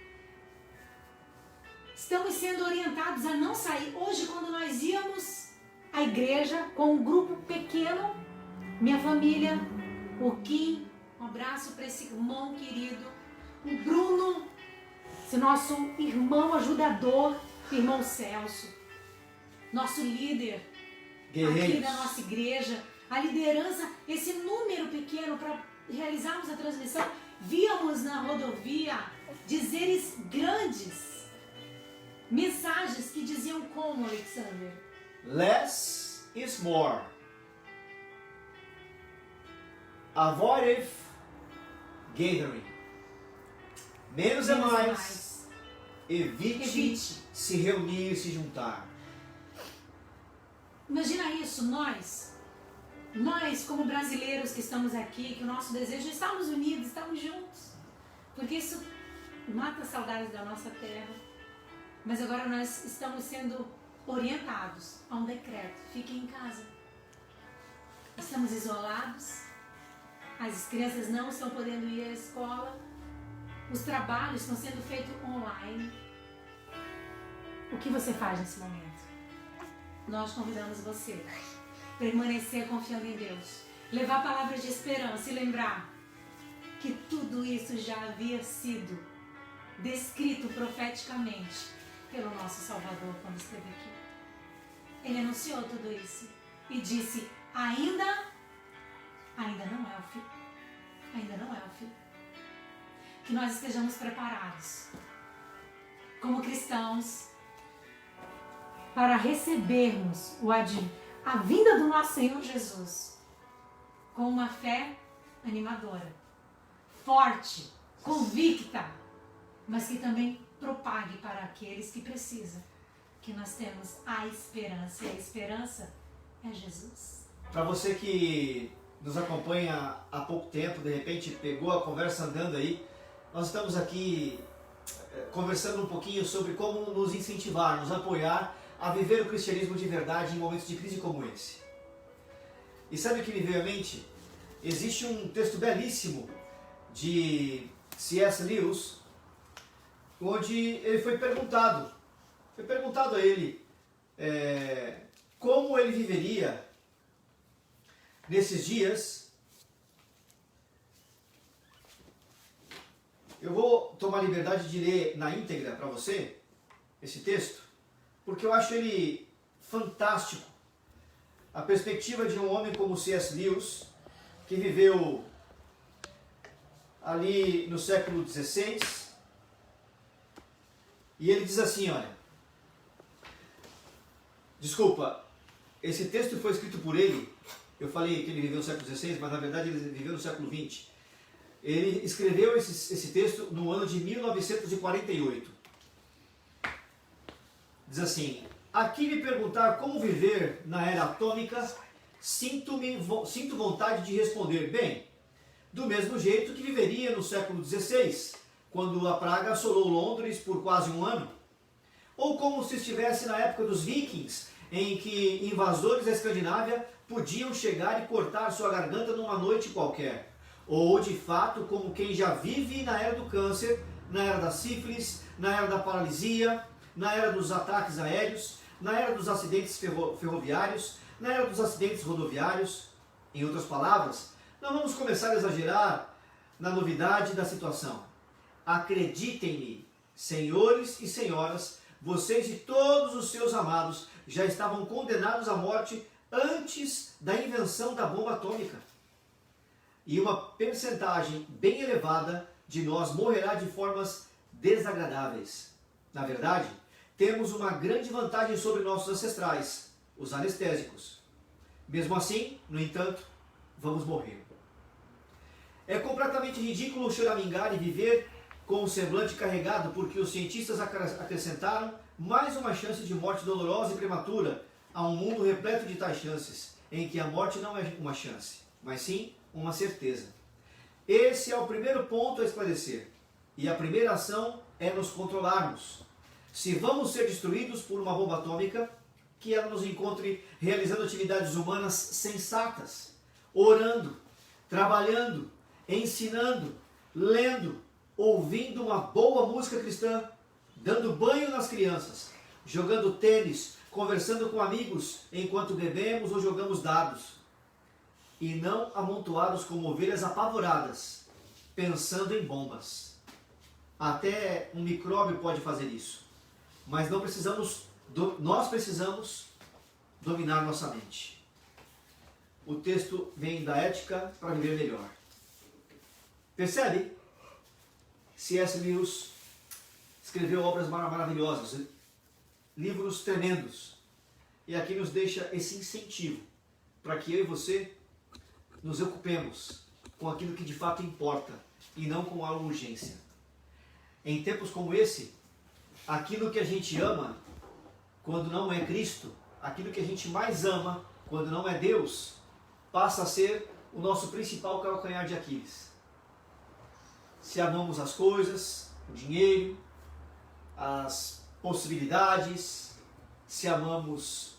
S1: Estamos sendo orientados a não sair. Hoje, quando nós íamos à igreja com um grupo pequeno, minha família, o Kim, um abraço para esse irmão querido, o Bruno, esse nosso irmão ajudador, irmão Celso, nosso líder aqui da nossa igreja, a liderança, esse número pequeno para realizarmos a transmissão, víamos na rodovia dizeres grandes, mensagens que diziam como, Alexander?
S2: Less is more. Avoid gathering. Menos é mais. Evite se reunir e se juntar.
S1: Imagina isso, nós como brasileiros que estamos aqui, que o nosso desejo é estarmos unidos, estarmos juntos, porque isso mata saudades da nossa terra. Mas agora nós estamos sendo orientados a um decreto: fiquem em casa. Estamos isolados, as crianças não estão podendo ir à escola, os trabalhos estão sendo feitos online. O que você faz nesse momento? Nós convidamos você a permanecer confiando em Deus, levar palavras de esperança e lembrar que tudo isso já havia sido descrito profeticamente pelo nosso Salvador quando esteve aqui. Ele anunciou tudo isso e disse: ainda não é o fim. Ainda não é o fim. que nós estejamos preparados, como cristãos, para recebermos a vinda do nosso Senhor Jesus com uma fé animadora, forte, convicta, mas que também propague para aqueles que precisam, que nós temos a esperança, e a esperança é Jesus.
S2: Para você que nos acompanha há pouco tempo, de repente pegou a conversa andando aí, nós estamos aqui conversando um pouquinho sobre como nos incentivar, nos apoiar a viver o cristianismo de verdade em momentos de crise como esse. E sabe o que me veio à mente? Existe um texto belíssimo de C.S. Lewis, onde ele foi perguntado a ele como ele viveria nesses dias. Eu vou tomar a liberdade de ler na íntegra para você esse texto, porque eu acho ele fantástico. A perspectiva de um homem como C.S. Lewis, que viveu ali no século XVI, e ele diz assim, olha, desculpa, esse texto foi escrito por ele, eu falei que ele viveu no século XVI, mas na verdade ele viveu no século XX. Ele escreveu esse texto no ano de 1948. Diz assim: aqui me perguntar como viver na era atômica, sinto vontade de responder, bem, do mesmo jeito que viveria no século XVI, quando a praga assolou Londres por quase um ano. Ou como se estivesse na época dos vikings, em que invasores da Escandinávia podiam chegar e cortar sua garganta numa noite qualquer. Ou, de fato, como quem já vive na era do câncer, na era da sífilis, na era da paralisia, na era dos ataques aéreos, na era dos acidentes ferroviários, na era dos acidentes rodoviários. Em outras palavras, não vamos começar a exagerar na novidade da situação. Acreditem-me, senhores e senhoras, vocês e todos os seus amados já estavam condenados à morte antes da invenção da bomba atômica. E uma percentagem bem elevada de nós morrerá de formas desagradáveis. Na verdade, temos uma grande vantagem sobre nossos ancestrais, os anestésicos. Mesmo assim, no entanto, vamos morrer. É completamente ridículo choramingar e viver com o semblante carregado, porque os cientistas acrescentaram mais uma chance de morte dolorosa e prematura a um mundo repleto de tais chances, em que a morte não é uma chance, mas sim uma certeza. Esse é o primeiro ponto a esclarecer, e a primeira ação é nos controlarmos. Se vamos ser destruídos por uma bomba atômica, que ela nos encontre realizando atividades humanas sensatas, orando, trabalhando, ensinando, lendo, ouvindo uma boa música cristã, dando banho nas crianças, jogando tênis, conversando com amigos enquanto bebemos ou jogamos dados, e não amontoados como ovelhas apavoradas, pensando em bombas. Até um micróbio pode fazer isso, mas nós precisamos dominar nossa mente. O texto vem da Ética para Viver Melhor. Percebe? C.S. Lewis escreveu obras maravilhosas, livros tremendos, e aqui nos deixa esse incentivo para que eu e você nos ocupemos com aquilo que de fato importa e não com a urgência. Em tempos como esse, aquilo que a gente ama quando não é Cristo, aquilo que a gente mais ama quando não é Deus, passa a ser o nosso principal calcanhar de Aquiles. Se amamos as coisas, o dinheiro, as possibilidades, se amamos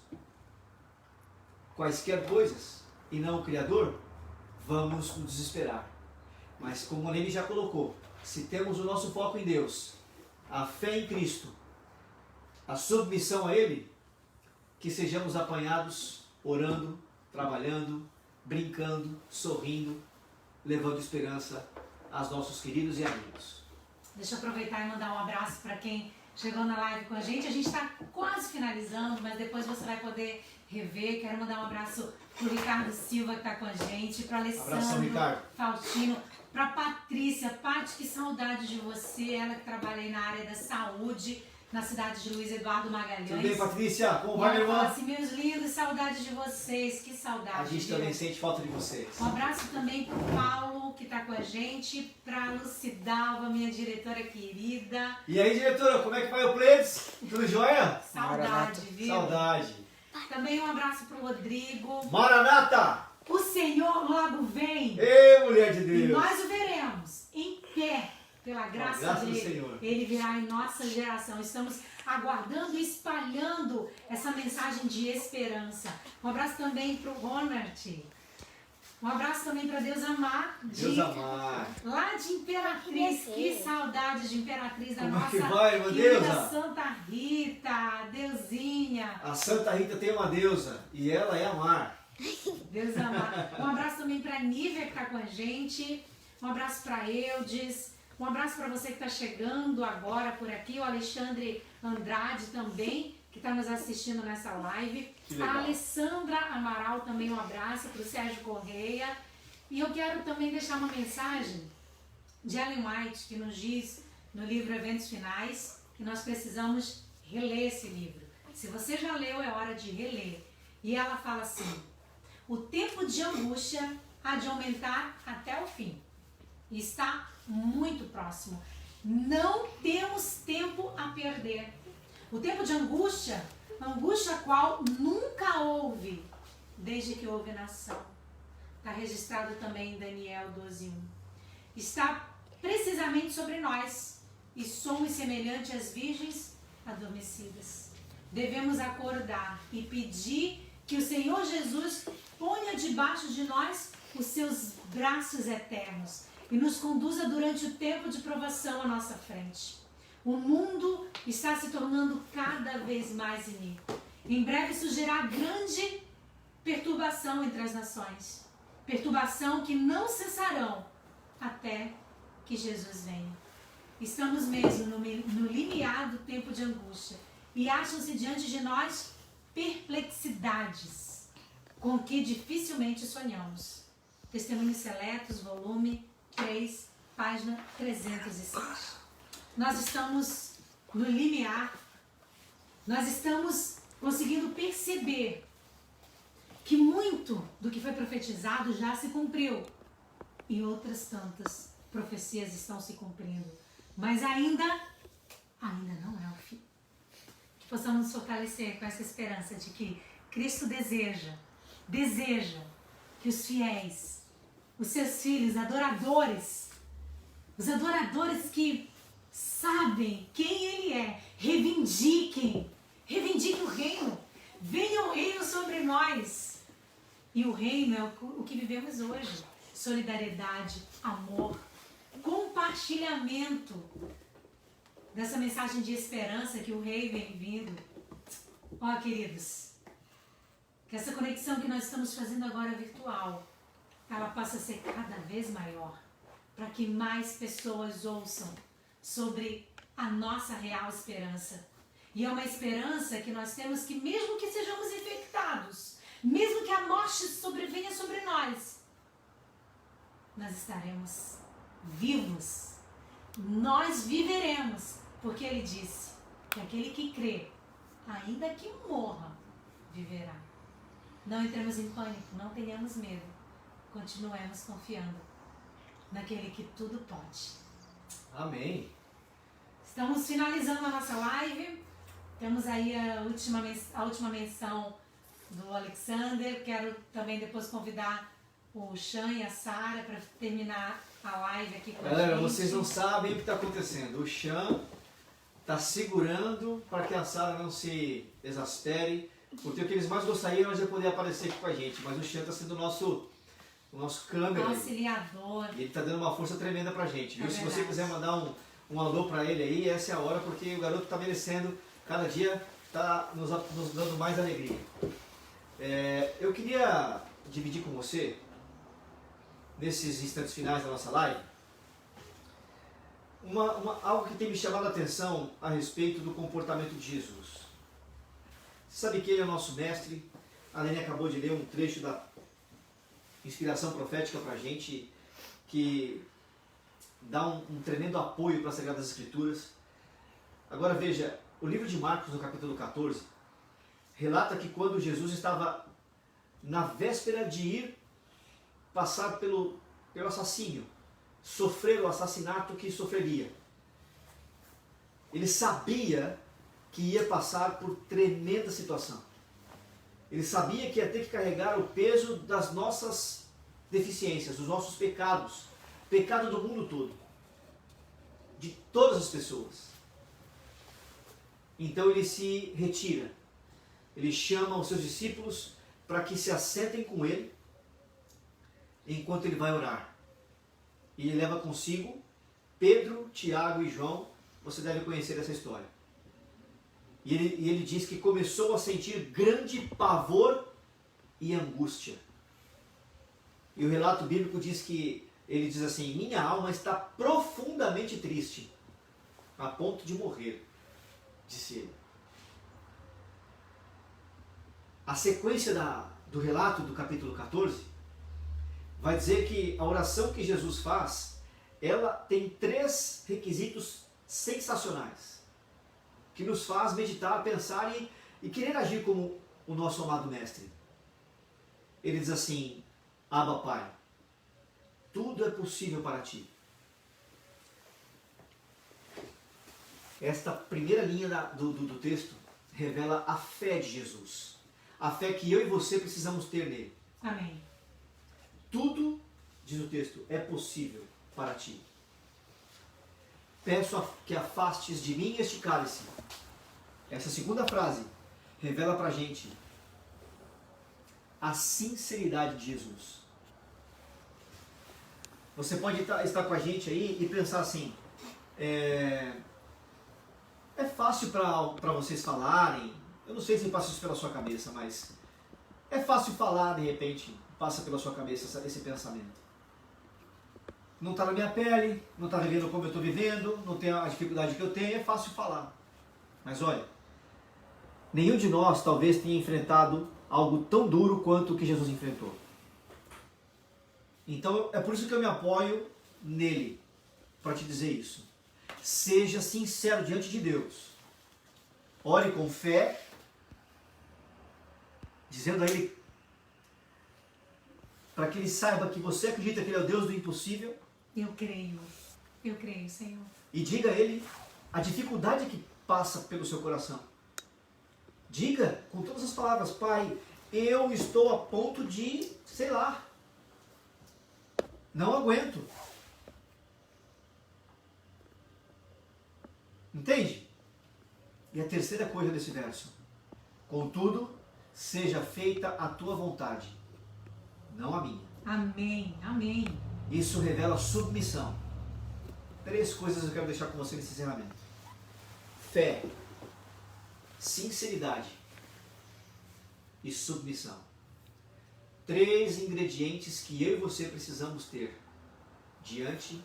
S2: quaisquer coisas e não o Criador, vamos nos desesperar. Mas como a Lene já colocou, se temos o nosso foco em Deus, a fé em Cristo, a submissão a Ele, que sejamos apanhados orando, trabalhando, brincando, sorrindo, levando esperança aos nossos queridos e amigos.
S1: Deixa eu aproveitar e mandar um abraço para quem chegou na live com a gente. A gente está quase finalizando, mas depois você vai poder rever. Quero mandar um abraço para o Ricardo Silva, que está com a gente, para o Alessandro Faustino. Pra Patrícia, Paty, que saudade de você, ela que trabalha aí na área da saúde, na cidade de Luiz Eduardo Magalhães.
S2: Tudo bem, Patrícia? Como
S1: E
S2: vai, minha
S1: ela fala
S2: irmã?
S1: assim, meus lindos, saudade de vocês, que saudade.
S2: A gente
S1: viu?
S2: também sente falta de vocês.
S1: Um abraço também pro Paulo, que tá com a gente, pra Lucidalva, minha diretora querida.
S2: E aí, diretora, como é que vai o Plebs? Tudo jóia?
S1: Saudade,
S3: Maranata.
S1: viu?
S2: Saudade.
S1: Também um abraço pro Rodrigo.
S2: Maranata!
S1: O Senhor logo vem.
S2: Ei, mulher de
S1: E
S2: Deus!
S1: nós o veremos em pé, pela graça,
S2: graça do
S1: dele.
S2: Senhor.
S1: Ele virá em nossa geração. Estamos aguardando e espalhando essa mensagem de esperança. Um abraço também para o Ronald. Um abraço também para Deus Amar.
S2: Deus amar.
S1: Lá de Imperatriz. Que saudade de Imperatriz, da
S2: Como é
S1: nossa
S2: que vai, irmã
S1: querida
S2: Deusa?
S1: Santa Rita, Deusinha.
S2: A Santa Rita tem uma deusa e ela é Amar.
S1: Deus amar. Um abraço também para a Nívia, que está com a gente. Um abraço para a Eudes. Um abraço para você que está chegando agora por aqui. O Alexandre Andrade também, que está nos assistindo nessa live.
S2: Que legal.
S1: A Alessandra Amaral também um abraço. Para o Sérgio Correia. E eu quero também deixar uma mensagem de Ellen White, que nos diz no livro Eventos Finais que nós precisamos reler esse livro. Se você já leu, é hora de reler. E ela fala assim: o tempo de angústia há de aumentar até o fim. E está muito próximo. Não temos tempo a perder. O tempo de angústia, angústia a qual nunca houve, desde que houve nação. Está registrado também em Daniel 12:1. Está precisamente sobre nós e somos semelhantes às virgens adormecidas. Devemos acordar e pedir que o Senhor Jesus ponha debaixo de nós os seus braços eternos e nos conduza durante o tempo de provação à nossa frente. O mundo está se tornando cada vez mais iníquo. Em breve surgirá grande perturbação entre as nações. Perturbação que não cessarão até que Jesus venha. Estamos mesmo no limiar do tempo de angústia e acham-se diante de nós perplexidades com que dificilmente sonhamos. Testemunhos Seletos, volume 3, página 307. Nós estamos no limiar, nós estamos conseguindo perceber que muito do que foi profetizado já se cumpriu e outras tantas profecias estão se cumprindo, mas ainda não é o fim. Que possamos nos fortalecer com essa esperança de que Cristo deseja que os fiéis, os seus filhos, os adoradores que sabem quem Ele é, reivindiquem o reino, venha o reino sobre nós. E o reino é o que vivemos hoje: solidariedade, amor, compartilhamento dessa mensagem de esperança que o Rei vem vindo. Ó, queridos, que essa conexão que nós estamos fazendo agora virtual, ela possa ser cada vez maior, para que mais pessoas ouçam sobre a nossa real esperança. E é uma esperança que nós temos que, mesmo que sejamos infectados, mesmo que a morte sobrevenha sobre nós estaremos vivos. Nós viveremos, porque Ele disse que aquele que crê, ainda que morra, viverá. Não entremos em pânico, não tenhamos medo. Continuemos confiando naquele que tudo pode.
S2: Amém.
S1: Estamos finalizando a nossa live. Temos aí a última menção do Alexander. Quero também depois convidar o Chan e a Sara para terminar a live aqui com a gente.
S2: Galera, vocês não sabem o que está acontecendo. O Chan está segurando para que a Sara não se exaspere, porque o que eles mais gostariam é de poder aparecer aqui com a gente, mas o Chan está sendo o nosso câmera.
S1: Auxiliador.
S2: E ele está dando uma força tremenda pra gente, viu?
S1: É
S2: Se você
S1: verdade.
S2: quiser mandar um alô para ele aí, essa é a hora, porque o garoto está merecendo, cada dia está nos dando mais alegria. Eu queria dividir com você, nesses instantes finais da nossa live, algo que tem me chamado a atenção a respeito do comportamento de Jesus. Você sabe que ele é o nosso mestre. A Lene acabou de ler um trecho da inspiração profética para a gente, que dá um tremendo apoio para as Sagradas Escrituras. Agora veja, o livro de Marcos, no capítulo 14, relata que quando Jesus estava na véspera de ir passar pelo assassínio, sofrer o assassinato que sofreria, ele sabia que ia passar por tremenda situação. Ele sabia que ia ter que carregar o peso das nossas deficiências, dos nossos pecados, pecado do mundo todo, de todas as pessoas. Então ele se retira, ele chama os seus discípulos para que se assentem com ele, enquanto ele vai orar. E ele leva consigo Pedro, Tiago e João. Você deve conhecer essa história. E ele diz que começou a sentir grande pavor e angústia. E o relato bíblico diz que ele diz assim: minha alma está profundamente triste, a ponto de morrer, disse ele. A sequência do relato do capítulo 14 vai dizer que a oração que Jesus faz, ela tem 3 requisitos sensacionais, que nos faz meditar, pensar e querer agir como o nosso amado Mestre. Ele diz assim: Abba, Pai, tudo é possível para ti. Esta primeira linha do texto revela a fé de Jesus. A fé que eu e você precisamos ter nele.
S1: Amém.
S2: Tudo, diz o texto, é possível para ti. Peço que afastes de mim este cálice. Essa segunda frase revela para a gente a sinceridade de Jesus. Você pode estar com a gente aí e pensar assim: é fácil para vocês falarem. Eu não sei se passa isso pela sua cabeça, mas é fácil falar, de repente, passa pela sua cabeça esse pensamento. Não está na minha pele, não está vivendo como eu estou vivendo, não tem a dificuldade que eu tenho, é fácil falar. Mas olha, nenhum de nós talvez tenha enfrentado algo tão duro quanto o que Jesus enfrentou. Então é por isso que eu me apoio nele, para te dizer isso. Seja sincero diante de Deus. Ore com fé, dizendo a Ele, para que Ele saiba que você acredita que Ele é o Deus do impossível.
S1: Eu creio, Senhor.
S2: E diga a Ele a dificuldade que passa pelo seu coração. Diga com todas as palavras: Pai, eu estou a ponto de, sei lá, não aguento. Entende? E a terceira coisa desse verso: contudo, seja feita a tua vontade, não a minha.
S1: Amém, amém.
S2: Isso revela submissão. 3 coisas eu quero deixar com você nesse encerramento: fé, sinceridade e submissão. 3 ingredientes que eu e você precisamos ter diante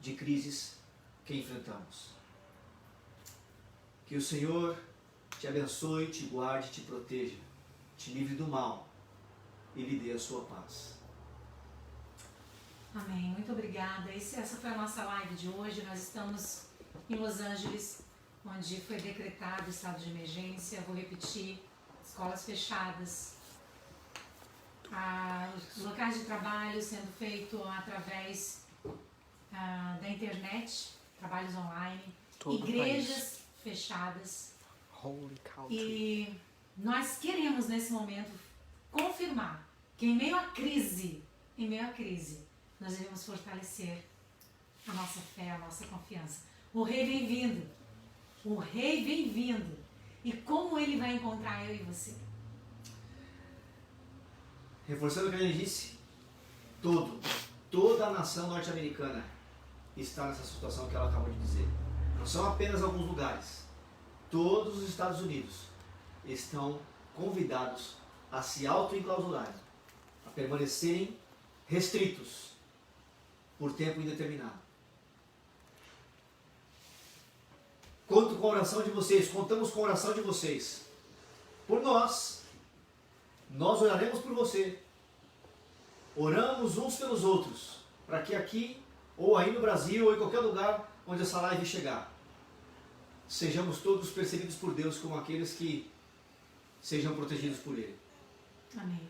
S2: de crises que enfrentamos. Que o Senhor te abençoe, te guarde, te proteja, te livre do mal e lhe dê a sua paz.
S1: Amém, muito obrigada. Essa foi a nossa live de hoje. Nós estamos em Los Angeles, onde foi decretado o estado de emergência. Vou repetir: escolas fechadas, os locais de trabalho sendo feito através da internet, trabalhos online, igrejas fechadas.
S3: Holy country.
S1: E nós queremos nesse momento confirmar que em meio à crise, nós devemos fortalecer a nossa fé, a nossa confiança. O Rei vem vindo. O Rei vem vindo. E como Ele vai encontrar eu e você?
S2: Reforçando o que a gente disse, toda a nação norte-americana está nessa situação que ela acabou de dizer. Não são apenas alguns lugares. Todos os Estados Unidos estão convidados a se auto-enclausurarem, a permanecerem restritos por tempo indeterminado. Conto com a oração de vocês, contamos com a oração de vocês. Por nós oraremos por você. Oramos uns pelos outros, para que aqui ou aí no Brasil, ou em qualquer lugar onde essa live chegar, sejamos todos percebidos por Deus como aqueles que sejam protegidos por Ele.
S1: Amém.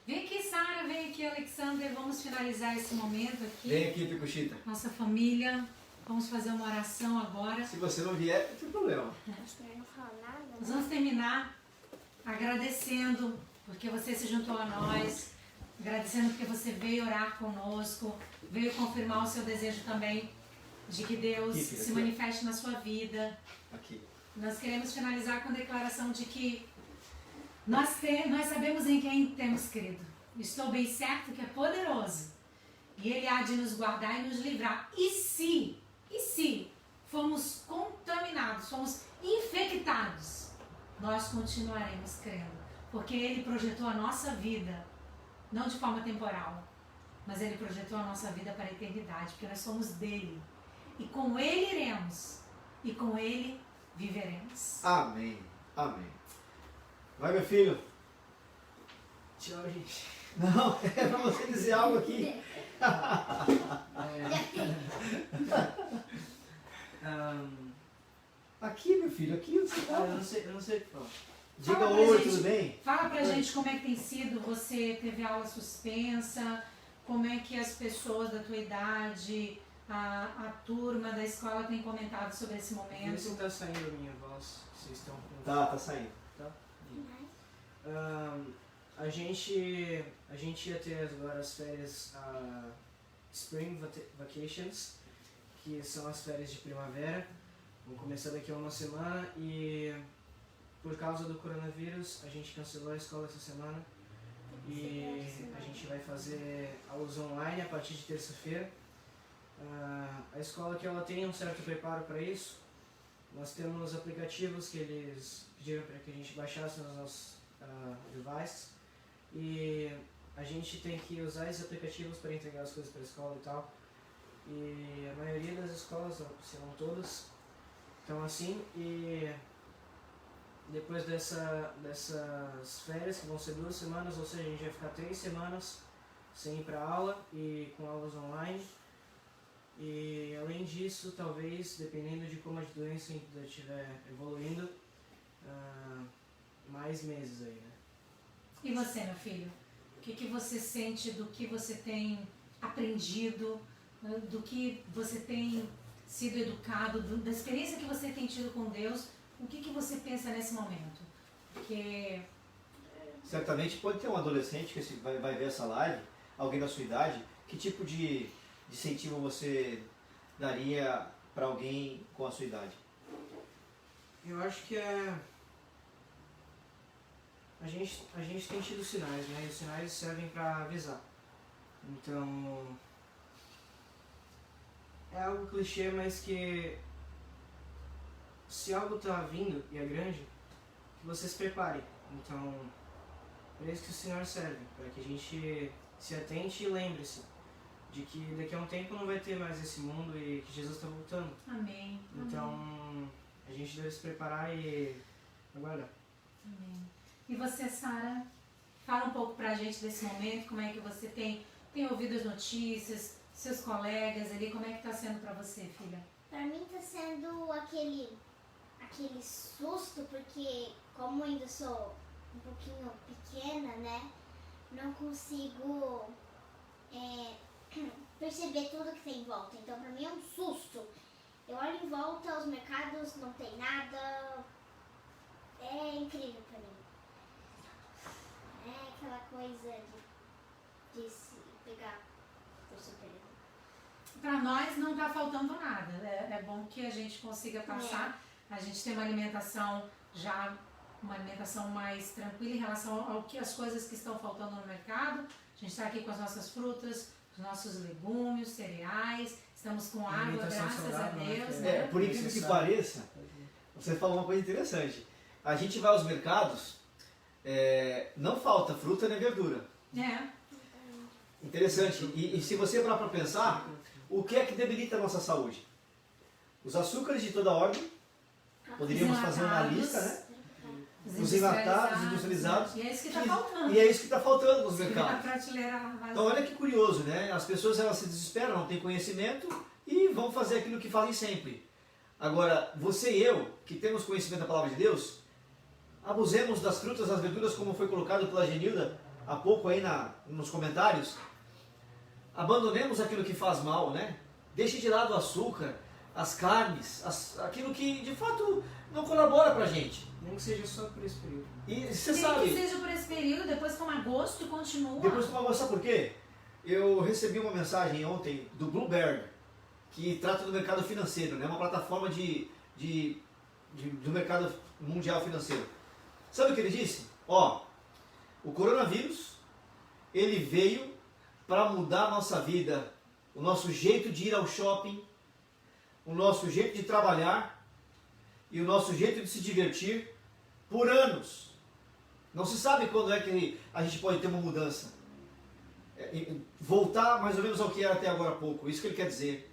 S1: Vem aqui, Sara, vem aqui, Alexander, vamos finalizar esse momento aqui.
S2: Vem aqui, Picuchita.
S1: Nossa família, vamos fazer uma oração agora.
S2: Se você não vier, não tem problema.
S4: Não fala nada.
S1: Nós vamos terminar agradecendo porque você se juntou a nós, agradecendo porque você veio orar conosco, veio confirmar o seu desejo também de que Deus
S2: Aqui, filha,
S1: se
S2: aqui.
S1: manifeste na sua vida.
S2: Aqui.
S1: Nós queremos finalizar com a declaração de que nós sabemos em quem temos crido. Estou bem certo que é poderoso. E Ele há de nos guardar e nos livrar. E se fomos contaminados, fomos infectados, nós continuaremos crendo. Porque Ele projetou a nossa vida, não de forma temporal, mas Ele projetou a nossa vida para a eternidade, porque nós somos dEle. E com Ele iremos, e com Ele viveremos.
S2: Amém. Amém. Vai, meu filho. Tchau, gente. Não, é pra você dizer algo aqui. Aqui, meu filho, aqui você tá.
S3: eu não sei o que falar.
S2: Diga
S1: Fala pra
S2: oi,
S1: gente.
S2: tudo bem?
S1: Fala pra gente como é que tem sido, você teve aula suspensa, como é que as pessoas da tua idade, a turma da escola tem comentado sobre esse
S3: Vê se
S1: momento.
S3: tá saindo a minha voz, vocês estão com...
S2: Tá saindo.
S3: Tá? A gente ia ter agora as férias Spring Vacations, que são as férias de primavera. Vão começar daqui a uma semana e por causa do coronavírus a gente cancelou a escola essa semana e a gente vai fazer aulas online a partir de terça-feira. A escola que ela tem um certo preparo para isso. Nós temos aplicativos que eles pediram para que a gente baixasse nos nossos devices e a gente tem que usar esses aplicativos para entregar as coisas para a escola e tal. E a maioria das escolas, se não todas, estão assim. E depois dessas férias, que vão ser 2 semanas, ou seja, a gente vai ficar 3 semanas sem ir para aula e com aulas online. E além disso, talvez, dependendo de como a doença ainda estiver evoluindo, mais meses aí, né?
S1: E você, meu filho? O que você sente do que você tem aprendido, do que você tem sido educado, da experiência que você tem tido com Deus? O que você pensa nesse momento? Porque
S2: Certamente pode ter um adolescente que vai ver essa live, alguém da sua idade. Que tipo de incentivo você daria para alguém com a sua idade?
S3: Eu acho que a gente tem tido sinais, né? E os sinais servem para avisar. Então, é algo clichê, mas que se algo está vindo e é grande, que você se prepare. Então, por isso que o Senhor serve, para que a gente se atente e lembre-se de que daqui a um tempo não vai ter mais esse mundo e que Jesus está voltando.
S1: amém.
S3: Então, a gente deve se preparar e aguardar.
S1: Amém. E você, Sara, fala um pouco pra gente desse momento, como é que você tem ouvido as notícias, seus colegas ali, como é que tá sendo pra você, filha?
S4: Pra mim tá sendo aquele susto, porque como ainda sou um pouquinho pequena, né, não consigo perceber tudo que tem em volta. Então pra mim é um susto. Eu olho em volta, os mercados não tem nada. É incrível pra mim. É aquela coisa de se pegar por surpresa.
S1: Pra nós não tá faltando nada, é bom que a gente consiga passar, a gente tem uma alimentação mais tranquila em relação ao que as coisas que estão faltando no mercado. A gente está aqui com as nossas frutas, os nossos legumes, cereais, estamos com água,
S3: Alimentação
S1: graças a
S3: saudável, né?
S1: Deus,
S3: É,
S1: né?
S2: Por incrível que pareça, você falou uma coisa interessante. A gente vai aos mercados, não falta fruta nem verdura.
S1: É,
S2: Interessante. E se você parar para pensar, o que é que debilita a nossa saúde? Os açúcares de toda ordem. Poderíamos fazer uma lista, né? os enlatados, industrializados.
S1: E é isso que está faltando.
S2: E é isso que está faltando nos mercados.
S1: A prateleira vazia.
S2: Então olha que curioso, né? As pessoas elas se desesperam, não têm conhecimento e vão fazer aquilo que fazem sempre. Agora, você e eu, que temos conhecimento da palavra de Deus, abusemos das frutas, das verduras, como foi colocado pela Genilda há pouco aí nos comentários. Abandonemos aquilo que faz mal, né? Deixe de lado o açúcar, as carnes, aquilo que de fato não colabora pra gente.
S3: Nem que seja só por esse período.
S2: E você
S1: Nem
S2: sabe...
S1: que seja por esse período, depois toma gosto e continua.
S2: Depois tu vai mostrar por quê? Eu recebi uma mensagem ontem do Bloomberg, que trata do mercado financeiro, né? Uma plataforma do mercado mundial financeiro. Sabe o que ele disse? Ó, o coronavírus, ele veio para mudar a nossa vida, o nosso jeito de ir ao shopping, o nosso jeito de trabalhar e o nosso jeito de se divertir por anos. Não se sabe quando é que a gente pode ter uma mudança. Voltar mais ou menos ao que era até agora há pouco. Isso que ele quer dizer.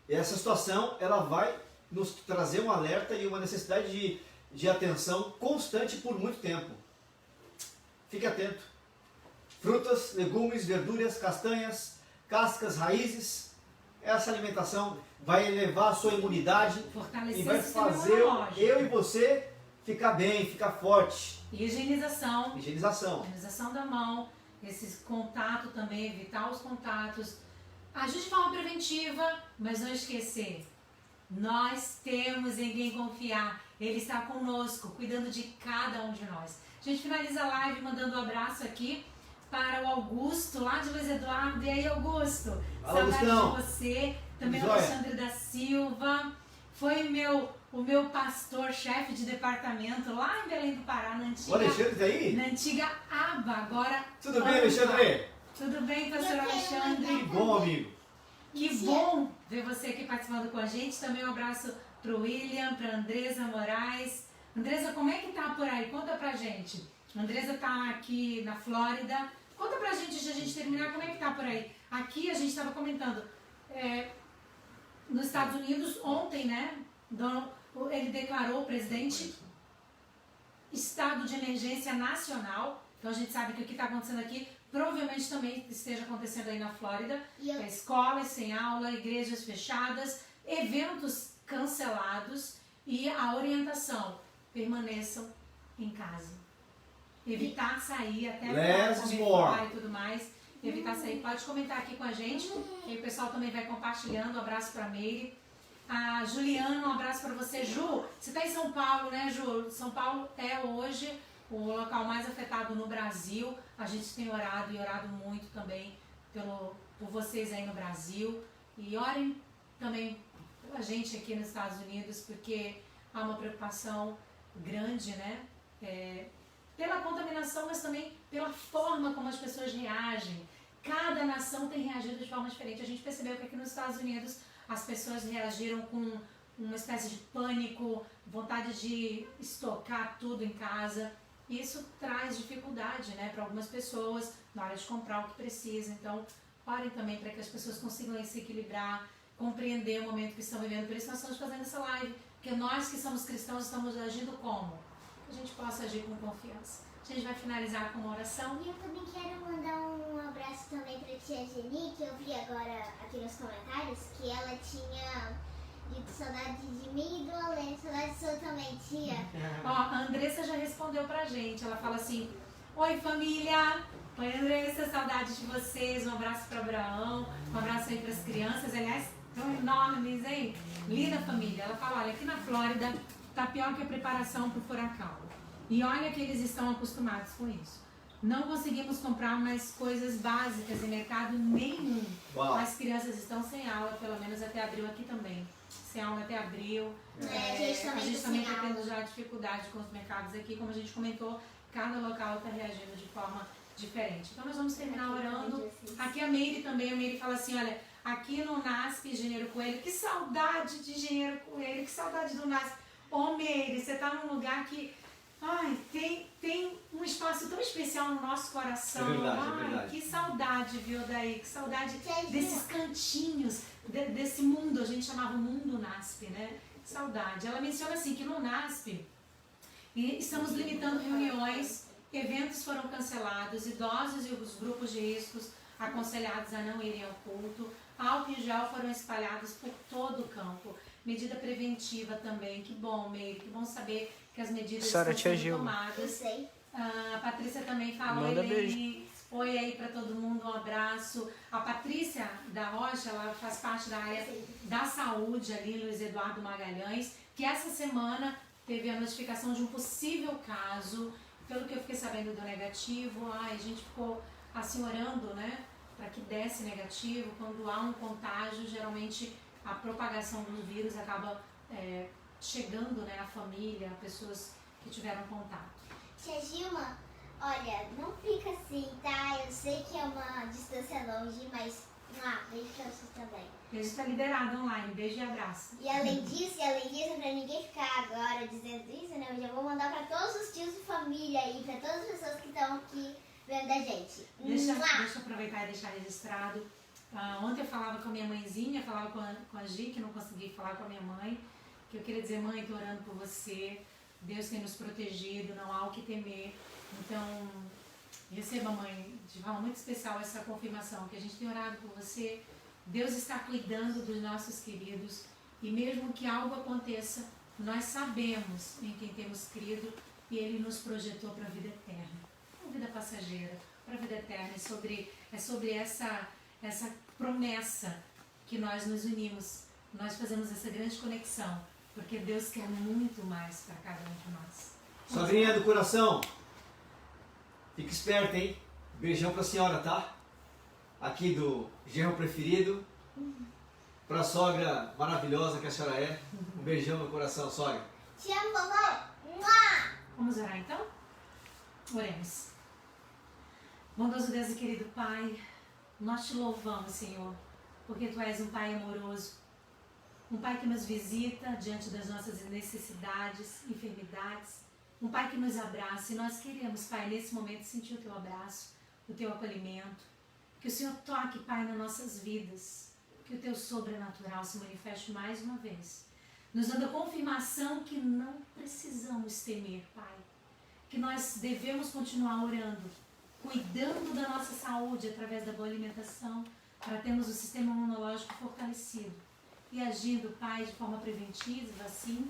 S2: E essa situação ela vai nos trazer um alerta e uma necessidade de atenção constante por muito tempo. Fique atento. Frutas, legumes, verduras, castanhas, cascas, raízes. Essa alimentação vai elevar a sua imunidade
S1: Fortalecer
S2: e vai
S1: o sistema
S2: fazer
S1: imunológico.
S2: eu e você ficar bem, ficar forte.
S1: E higienização.
S2: Higienização.
S1: Higienização da mão, esse contato também, evitar os contatos. Agir de forma preventiva, mas não esquecer. Nós temos em quem confiar. Ele está conosco, cuidando de cada um de nós. A gente finaliza a live mandando um abraço aqui para o Augusto, lá de Luiz Eduardo. E aí, Augusto?
S2: Fala,
S1: Saudade
S2: Augustão.
S1: de você. Também o
S2: Joia.
S1: Alexandre da Silva. Foi o meu pastor, chefe de departamento, lá em Belém do Pará, na
S2: O
S1: antiga,
S2: Alexandre tá aí?
S1: na antiga ABA. Agora,
S2: Tudo bem, Alexandre?
S1: tudo bem, pastor
S4: Eu quero
S1: Alexandre?
S2: Que bom, amigo.
S1: Que bom ver você aqui participando com a gente. Também um abraço para o William, para a Andresa Moraes. Andresa, como é que tá por aí? Conta pra gente. A Andresa tá aqui na Flórida. Conta pra gente, antes de a gente terminar, como é que tá por aí. Aqui a gente estava comentando, nos Estados Unidos, ontem, né, ele declarou, o presidente, estado de emergência nacional. Então a gente sabe que o que está acontecendo aqui provavelmente também esteja acontecendo aí na Flórida. Escolas sem aula, igrejas fechadas, eventos cancelados e a orientação: permaneçam em casa. Evitar sair até
S2: Less
S1: comer
S2: more.
S1: fora e tudo mais. Evitar sair. Pode comentar aqui com a gente, que aí o pessoal também vai compartilhando. Um abraço para a Meire. A Juliana, um abraço para você. Ju, você está em São Paulo, né, Ju? São Paulo é hoje o local mais afetado no Brasil. A gente tem orado e orado muito também por vocês aí no Brasil. E orem também pela gente aqui nos Estados Unidos, porque há uma preocupação grande, né? Pela contaminação, mas também pela forma como as pessoas reagem. Cada nação tem reagido de forma diferente. A gente percebeu que aqui nos Estados Unidos as pessoas reagiram com uma espécie de pânico, vontade de estocar tudo em casa. E isso traz dificuldade, né, para algumas pessoas na hora de comprar o que precisa. Então, orem também para que as pessoas consigam se equilibrar, compreender o momento que estão vivendo. Por isso nós estamos fazendo essa live, porque nós que somos cristãos estamos agindo como? Que a gente possa agir com confiança. A gente vai finalizar com uma oração.
S4: E eu também quero mandar um abraço também para a tia Geni, que eu vi agora aqui nos comentários, que ela tinha dito saudade de mim e do Alê. Saudade sua também, tia.
S1: Ó, a Andressa já respondeu pra gente. Ela fala assim: oi, família. Oi, Andressa, saudade de vocês. Um abraço para Abraão. Um abraço aí pras crianças. Aliás, tão enormes, hein? Linda família. Ela fala: olha, aqui na Flórida tá pior que a preparação pro furacão. E olha que eles estão acostumados com isso. Não conseguimos comprar mais coisas básicas em mercado nenhum.
S2: Uau.
S1: As crianças estão sem aula, pelo menos até abril aqui também. Sem aula até abril.
S4: A gente também tá sem
S1: está tendo
S4: aula.
S1: já dificuldade com os mercados aqui. Como a gente comentou, cada local está reagindo de forma diferente. Então nós vamos terminar orando. Aqui a Meire fala assim, olha, aqui no NASP Engenheiro Coelho, que saudade de Engenheiro Coelho, que saudade do NASP. Ô Meire, você está num lugar que tem um espaço tão especial no nosso coração.
S2: É verdade, é verdade.
S1: Que saudade, viu, daí? Que saudade desses cantinhos, desse mundo, a gente chamava o mundo NASP, né? Que saudade. Ela menciona assim, que no NASP E estamos limitando reuniões, eventos foram cancelados, idosos e os grupos de riscos aconselhados a não irem ao culto, álcool e gel foram espalhados por todo o campo. Medida preventiva também, que bom, Meire, que bom saber que as medidas
S3: Sara,
S1: estão
S3: tia
S1: sendo
S3: Gilma.
S4: Eu
S1: tomadas.
S4: sei.
S1: A Patrícia também falou,
S3: Manda
S1: Helene, oi aí para todo mundo, um abraço. A Patrícia da Rocha, ela faz parte da área da saúde ali, Luiz Eduardo Magalhães, que essa semana teve a notificação de um possível caso, pelo que eu fiquei sabendo do negativo, a gente ficou assim orando, né, para que desse negativo. Quando há um contágio, geralmente a propagação do vírus acaba chegando, né, à família, a pessoas que tiveram contato.
S4: Tia Gilma, olha, não fica assim, tá? Eu sei que é uma distância longe, mas beijo pra vocês também.
S1: Beijo está liberado online, beijo e abraço.
S4: E além disso, pra ninguém ficar agora dizendo isso, né? Eu já vou mandar pra todos os tios de família aí, pra todas as pessoas que estão aqui vendo a gente.
S1: Deixa eu aproveitar e deixar registrado. Ontem eu falava com a minha mãezinha, falava com a Gi, que não consegui falar com a minha mãe, que eu queria dizer, mãe, tô orando por você, Deus tem nos protegido, não há o que temer. Então, receba, mãe, de forma muito especial essa confirmação, que a gente tem orado por você, Deus está cuidando dos nossos queridos, e mesmo que algo aconteça, nós sabemos em quem temos crido, e Ele nos projetou para a vida eterna, não vida passageira, para a vida eterna. É sobre essa promessa que nós nos unimos, nós fazemos essa grande conexão, porque Deus quer muito mais para cada um de nós.
S2: Sogrinha do coração, fique esperta, hein? Beijão pra senhora, tá? Aqui do genro preferido, pra sogra maravilhosa que a senhora é. Um beijão no coração, sogra.
S4: Te amo, vovó. Mua!
S1: Vamos orar então? Oremos. Bondoso Deus e querido Pai, nós te louvamos, Senhor, porque Tu és um Pai amoroso, um Pai que nos visita diante das nossas necessidades, enfermidades, um Pai que nos abraça, e nós queremos, Pai, nesse momento sentir o Teu abraço, o Teu acolhimento, que o Senhor toque, Pai, nas nossas vidas, que o Teu sobrenatural se manifeste mais uma vez, nos dando a confirmação que não precisamos temer, Pai, que nós devemos continuar orando, cuidando da nossa saúde através da boa alimentação, para termos o sistema imunológico fortalecido e agindo, Pai, de forma preventiva, assim,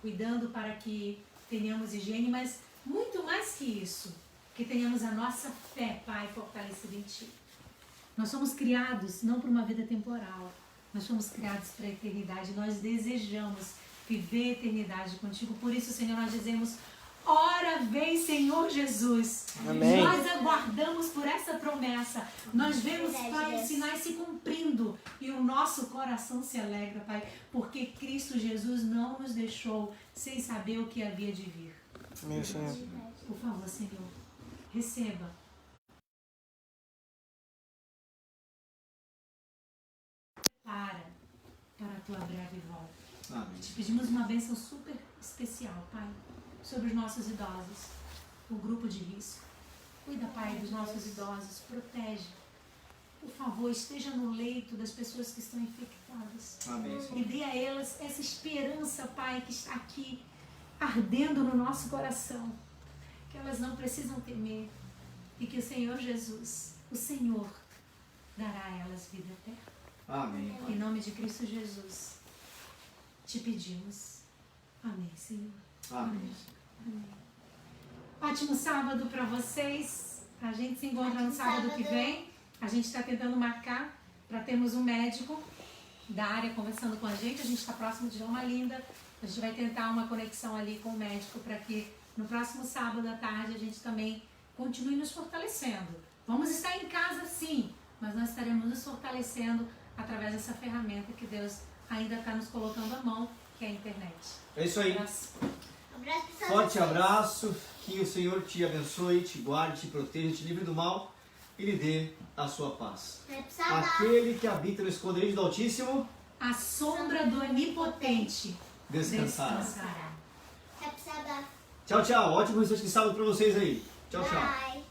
S1: cuidando para que tenhamos higiene, mas muito mais que isso, que tenhamos a nossa fé, Pai, fortalecida em Ti. Nós somos criados não para uma vida temporal, nós somos criados para a eternidade, nós desejamos viver a eternidade contigo, por isso, Senhor, nós dizemos: ora vem, Senhor Jesus.
S3: Amém.
S1: Nós aguardamos por essa promessa. Nós vemos, Pai, os sinais se cumprindo e o nosso coração se alegra, Pai, porque Cristo Jesus não nos deixou sem saber o que havia de vir.
S3: Amém, Senhor.
S1: Por favor, Senhor, receba. Para a tua breve volta.
S2: Amém.
S1: Te pedimos uma bênção super especial, Pai, sobre os nossos idosos, o grupo de risco. Cuida, Pai, dos nossos idosos, protege. Por favor, esteja no leito das pessoas que estão infectadas.
S2: Amém,
S1: E
S2: Senhor.
S1: dê a elas essa esperança, Pai, que está aqui, ardendo no nosso coração. Que elas não precisam temer. E que o Senhor Jesus, o Senhor, dará a elas vida eterna.
S2: Amém.
S1: Em nome de Cristo Jesus, te pedimos. Amém, Senhor.
S2: Amém.
S1: Amém. Ótimo sábado para vocês. A gente se encontra no sábado que vem. A gente está tentando marcar para termos um médico da área conversando com a gente. A gente está próximo de Loma Linda. A gente vai tentar uma conexão ali com o médico para que no próximo sábado à tarde a gente também continue nos fortalecendo. Vamos estar em casa, sim, mas nós estaremos nos fortalecendo através dessa ferramenta que Deus ainda está nos colocando à mão, que é a internet.
S2: É isso aí.
S1: Abraço.
S4: Abraço pra
S2: Forte
S4: vocês.
S2: abraço. Que o Senhor te abençoe, te guarde, te proteja, te livre do mal e lhe dê a sua paz. Aquele que habita no esconderijo do Altíssimo
S1: A sombra do Onipotente
S2: descansará.
S1: descansará.
S4: Happy Sabbath.
S2: Tchau, tchau. Ótimo restante de sábado para vocês aí. Tchau, tchau.
S4: Bye.